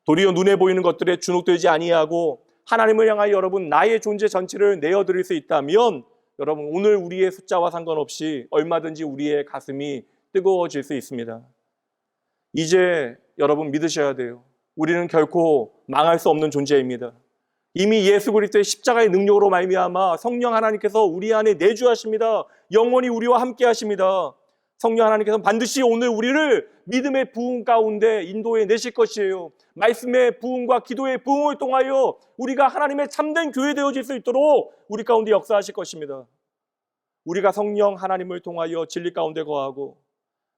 도리어 눈에 보이는 것들에 주눅들지 아니하고 하나님을 향하여 여러분 나의 존재 전체를 내어드릴 수 있다면 여러분 오늘 우리의 숫자와 상관없이 얼마든지 우리의 가슴이 뜨거워질 수 있습니다. 이제 여러분 믿으셔야 돼요. 우리는 결코 망할 수 없는 존재입니다. 이미 예수 그리스도의 십자가의 능력으로 말미암아 성령 하나님께서 우리 안에 내주하십니다. 영원히 우리와 함께 하십니다. 성령 하나님께서 반드시 오늘 우리를 믿음의 부흥 가운데 인도해 내실 것이에요. 말씀의 부흥과 기도의 부흥을 통하여 우리가 하나님의 참된 교회 되어질 수 있도록 우리 가운데 역사하실 것입니다. 우리가 성령 하나님을 통하여 진리 가운데 거하고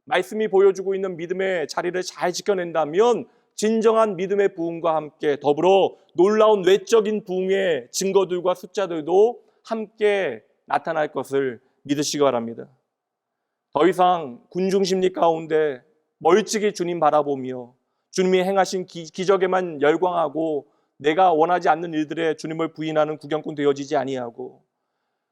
말씀이 보여주고 있는 믿음의 자리를 잘 지켜낸다면 진정한 믿음의 부흥과 함께 더불어 놀라운 외적인 부흥의 증거들과 숫자들도 함께 나타날 것을 믿으시기 바랍니다. 더 이상 군중심리 가운데 멀찍이 주님 바라보며 주님이 행하신 기적에만 열광하고 내가 원하지 않는 일들에 주님을 부인하는 구경꾼 되어지지 아니하고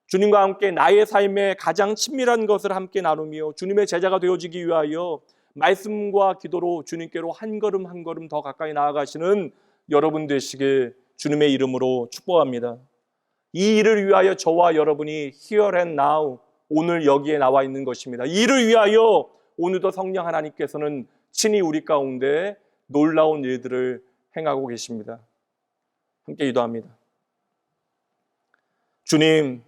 주님과 함께 나의 삶에 가장 친밀한 것을 함께 나누며 주님의 제자가 되어지기 위하여 말씀과 기도로 주님께로 한 걸음 한 걸음 더 가까이 나아가시는 여러분 되시길 주님의 이름으로 축복합니다. 이 일을 위하여 저와 여러분이 here and now 오늘 여기에 나와 있는 것입니다. 이 일을 위하여 오늘도 성령 하나님께서는 친히 우리 가운데 놀라운 일들을 행하고 계십니다. 함께 기도합니다. 주님,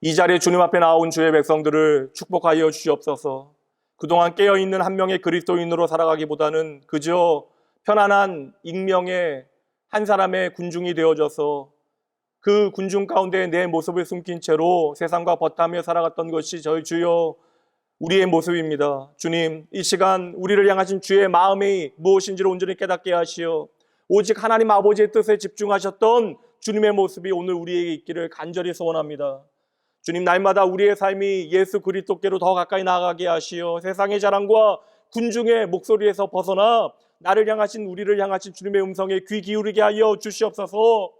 이 자리에 주님 앞에 나온 주의 백성들을 축복하여 주시옵소서. 그동안 깨어있는 한 명의 그리스도인으로 살아가기보다는 그저 편안한 익명의 한 사람의 군중이 되어져서 그 군중 가운데 내 모습을 숨긴 채로 세상과 버타며 살아갔던 것이 저희 주여 우리의 모습입니다. 주님, 이 시간 우리를 향하신 주의 마음이 무엇인지를 온전히 깨닫게 하시어 오직 하나님 아버지의 뜻에 집중하셨던 주님의 모습이 오늘 우리에게 있기를 간절히 소원합니다. 주님, 날마다 우리의 삶이 예수 그리스도께로 더 가까이 나아가게 하시어 세상의 자랑과 군중의 목소리에서 벗어나 나를 향하신 우리를 향하신 주님의 음성에 귀 기울이게 하여 주시옵소서.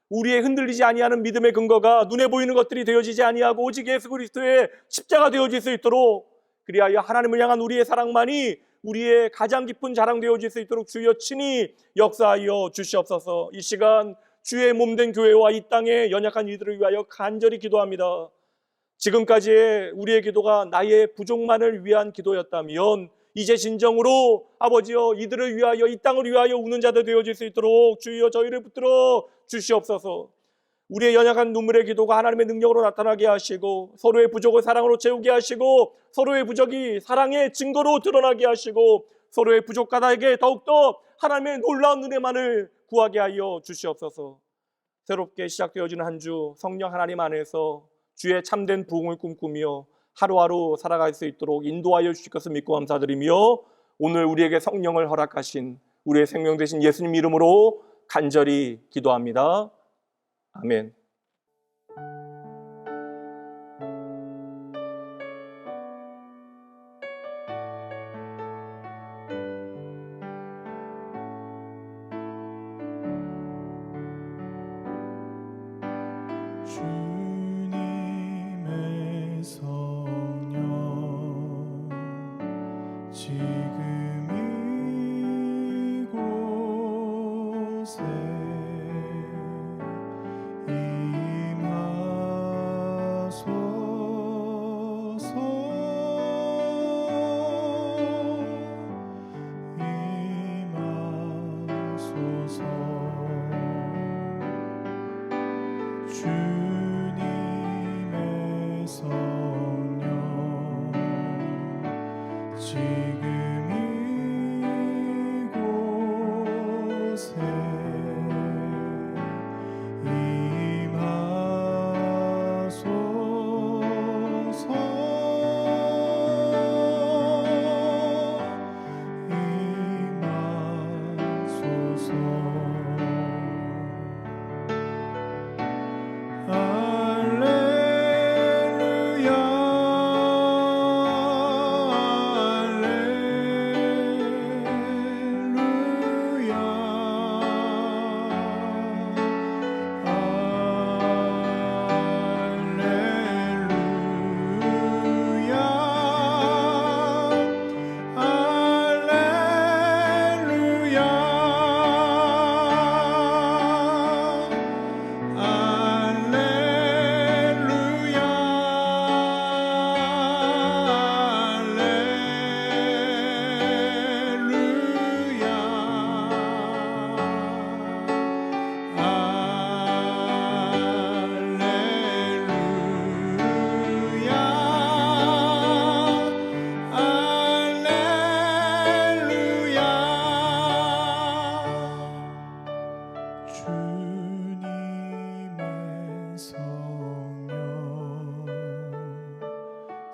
우리의 흔들리지 아니하는 믿음의 근거가 눈에 보이는 것들이 되어지지 아니하고 오직 예수 그리스도의 십자가 되어질 수 있도록 그리하여 하나님을 향한 우리의 사랑만이 우리의 가장 깊은 자랑 되어질 수 있도록 주여 친히 역사하여 주시옵소서. 이 시간 주의 몸된 교회와 이 땅의 연약한 이들을 위하여 간절히 기도합니다. 지금까지의 우리의 기도가 나의 부족만을 위한 기도였다면 이제 진정으로 아버지여 이들을 위하여 이 땅을 위하여 우는 자들 되어질 수 있도록 주여 저희를 붙들어 주시옵소서. 우리의 연약한 눈물의 기도가 하나님의 능력으로 나타나게 하시고 서로의 부족을 사랑으로 채우게 하시고 서로의 부족이 사랑의 증거로 드러나게 하시고 서로의 부족하다에게 더욱더 하나님의 놀라운 은혜만을 구하게 하여 주시옵소서. 새롭게 시작되어지는 한 주 성령 하나님 안에서 주의 참된 부흥을 꿈꾸며 하루하루 살아갈 수 있도록 인도하여 주실 것을 믿고 감사드리며 오늘 우리에게 성령을 허락하신 우리의 생명 되신 예수님 이름으로 간절히 기도합니다. 아멘. 주님의 성령 지금 이곳에 주님의 성령 지금 이곳에 임하소서.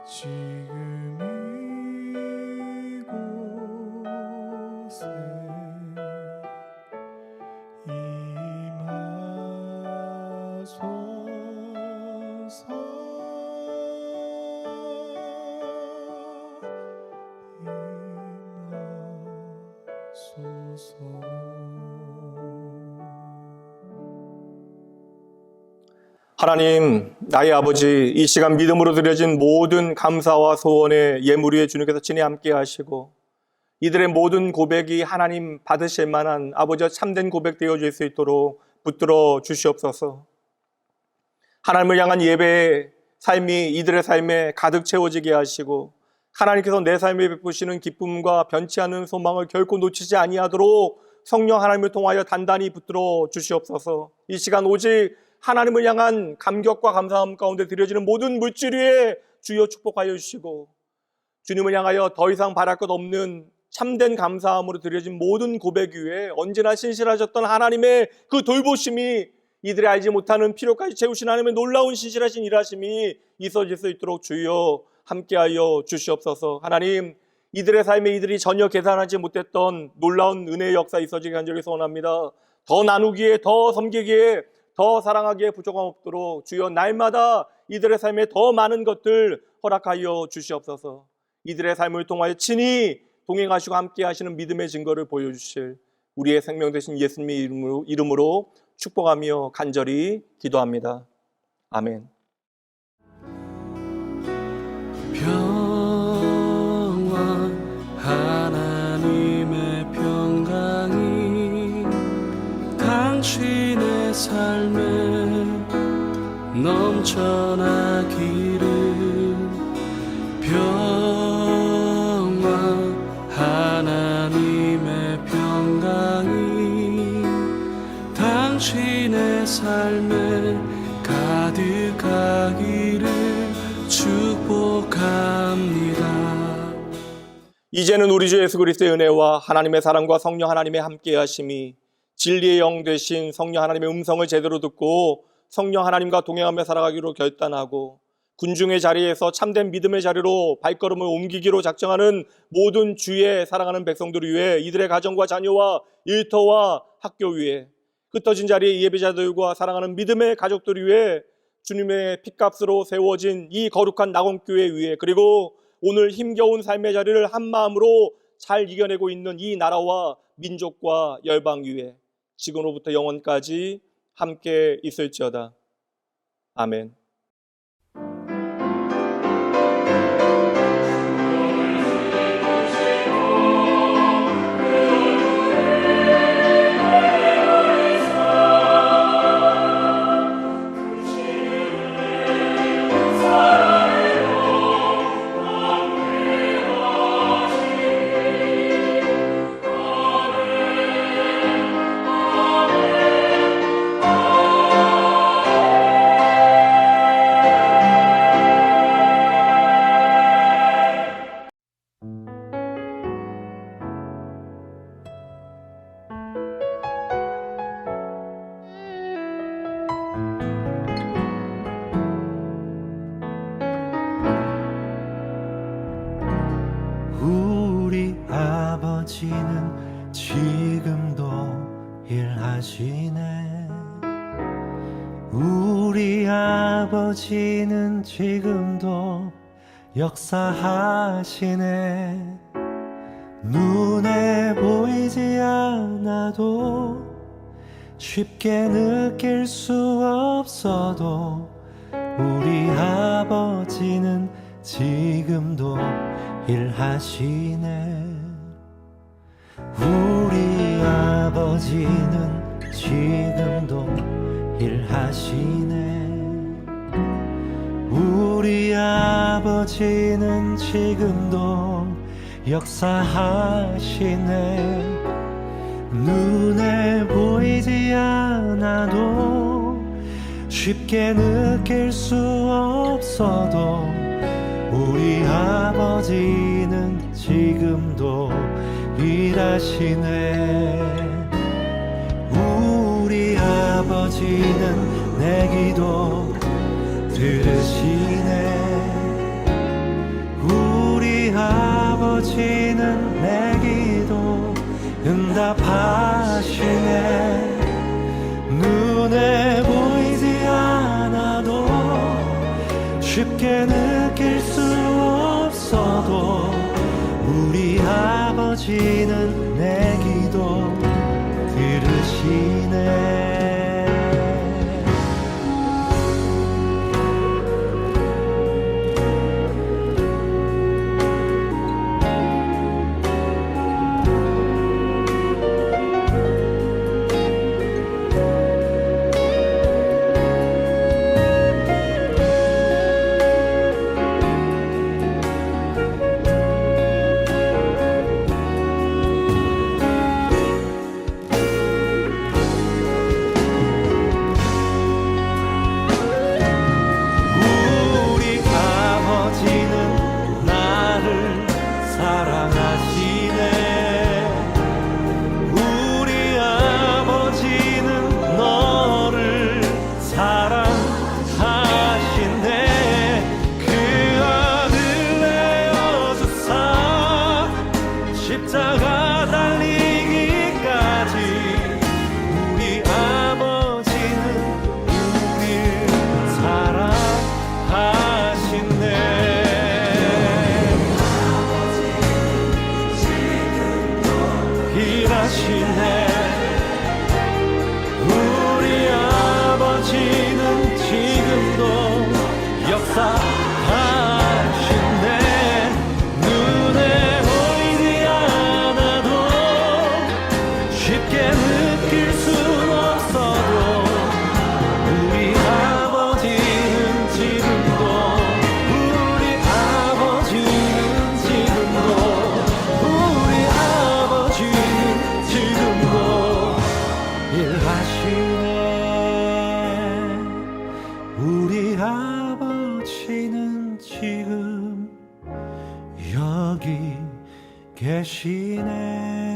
지금 이곳에 임하소서. 하나님, 나의 아버지, 이 시간 믿음으로 드려진 모든 감사와 소원의 예물 위에 주님께서 친히 함께 하시고 이들의 모든 고백이 하나님 받으실 만한 아버지와 참된 고백 되어질 수 있도록 붙들어 주시옵소서. 하나님을 향한 예배의 삶이 이들의 삶에 가득 채워지게 하시고 하나님께서 내 삶에 베푸시는 기쁨과 변치 않는 소망을 결코 놓치지 아니하도록 성령 하나님을 통하여 단단히 붙들어 주시옵소서. 이 시간 오직 하나님을 향한 감격과 감사함 가운데 드려지는 모든 물질 위에 주여 축복하여 주시고 주님을 향하여 더 이상 바랄 것 없는 참된 감사함으로 드려진 모든 고백 위에 언제나 신실하셨던 하나님의 그 돌보심이 이들이 알지 못하는 필요까지 채우신 하나님의 놀라운 신실하신 일하심이 있어질 수 있도록 주여 함께하여 주시옵소서. 하나님, 이들의 삶에 이들이 전혀 계산하지 못했던 놀라운 은혜의 역사 있어지게 간절히 소원합니다. 더 나누기에, 더 섬기기에, 더 사랑하기에 부족함 없도록 주여 날마다 이들의 삶에 더 많은 것들 허락하여 주시옵소서. 이들의 삶을 통하여 친히 동행하시고 함께 하시는 믿음의 증거를 보여주실 우리의 생명 되신 예수님의 이름으로 축복하며 간절히 기도합니다. 아멘. 평화 하나님의 평강이 당신의 삶에 넘쳐나기를. 평화 하나님의 평강이 당신의 삶에 가득하기를 축복합니다. 이제는 우리 주 예수 그리스도의 은혜와 하나님의 사랑과 성령 하나님의 함께하심이 진리의 영 되신 성령 하나님의 음성을 제대로 듣고 성령 하나님과 동행하며 살아가기로 결단하고 군중의 자리에서 참된 믿음의 자리로 발걸음을 옮기기로 작정하는 모든 주의 사랑하는 백성들을 위해 이들의 가정과 자녀와 일터와 학교 위에 흩어진 자리의 예배자들과 사랑하는 믿음의 가족들을 위해 주님의 핏값으로 세워진 이 거룩한 낙원교회 위에 그리고 오늘 힘겨운 삶의 자리를 한마음으로 잘 이겨내고 있는 이 나라와 민족과 열방 위에 지금으로부터 영원까지 함께 있을지어다. 아멘. 우리 아버지는 지금도 일하시네. 우리 아버지는 지금도 역사하시네. 눈에 보이지 않아도 쉽게 느낄 수 없어도 우리 아버지는 지금도 일하시네. 우리 아버지는 지금도 일하시네. 우리 아버지는 지금도 역사하시네. 눈에 보이지 않아도 쉽게 느낄 수 없어도 우리 아버지는 지금도 일하시네. 우리 아버지는 내 기도 들으시네. 응답하시네. 눈에 보이지 않아도 쉽게 느낄 수 없어도 우리 아버지는 내 기도 들으시네. 우리 아버지는 나를 사랑하시네. 우리 아버지는 너를 사랑하시네. 그 아들 내어주사 십자가 달리기까지 우리 아버지는 우릴 사랑하시네. 일하시네. 우리 아버지는 지금도 역사하시네. 눈에 보이지 않아도 쉽게 느낄 순 없어도 우리 아버지는 지금도 우리 아버지는 지금도 우리 아버지는 지금도 일하시네. 우리 아버지는 지금 여기 계시네.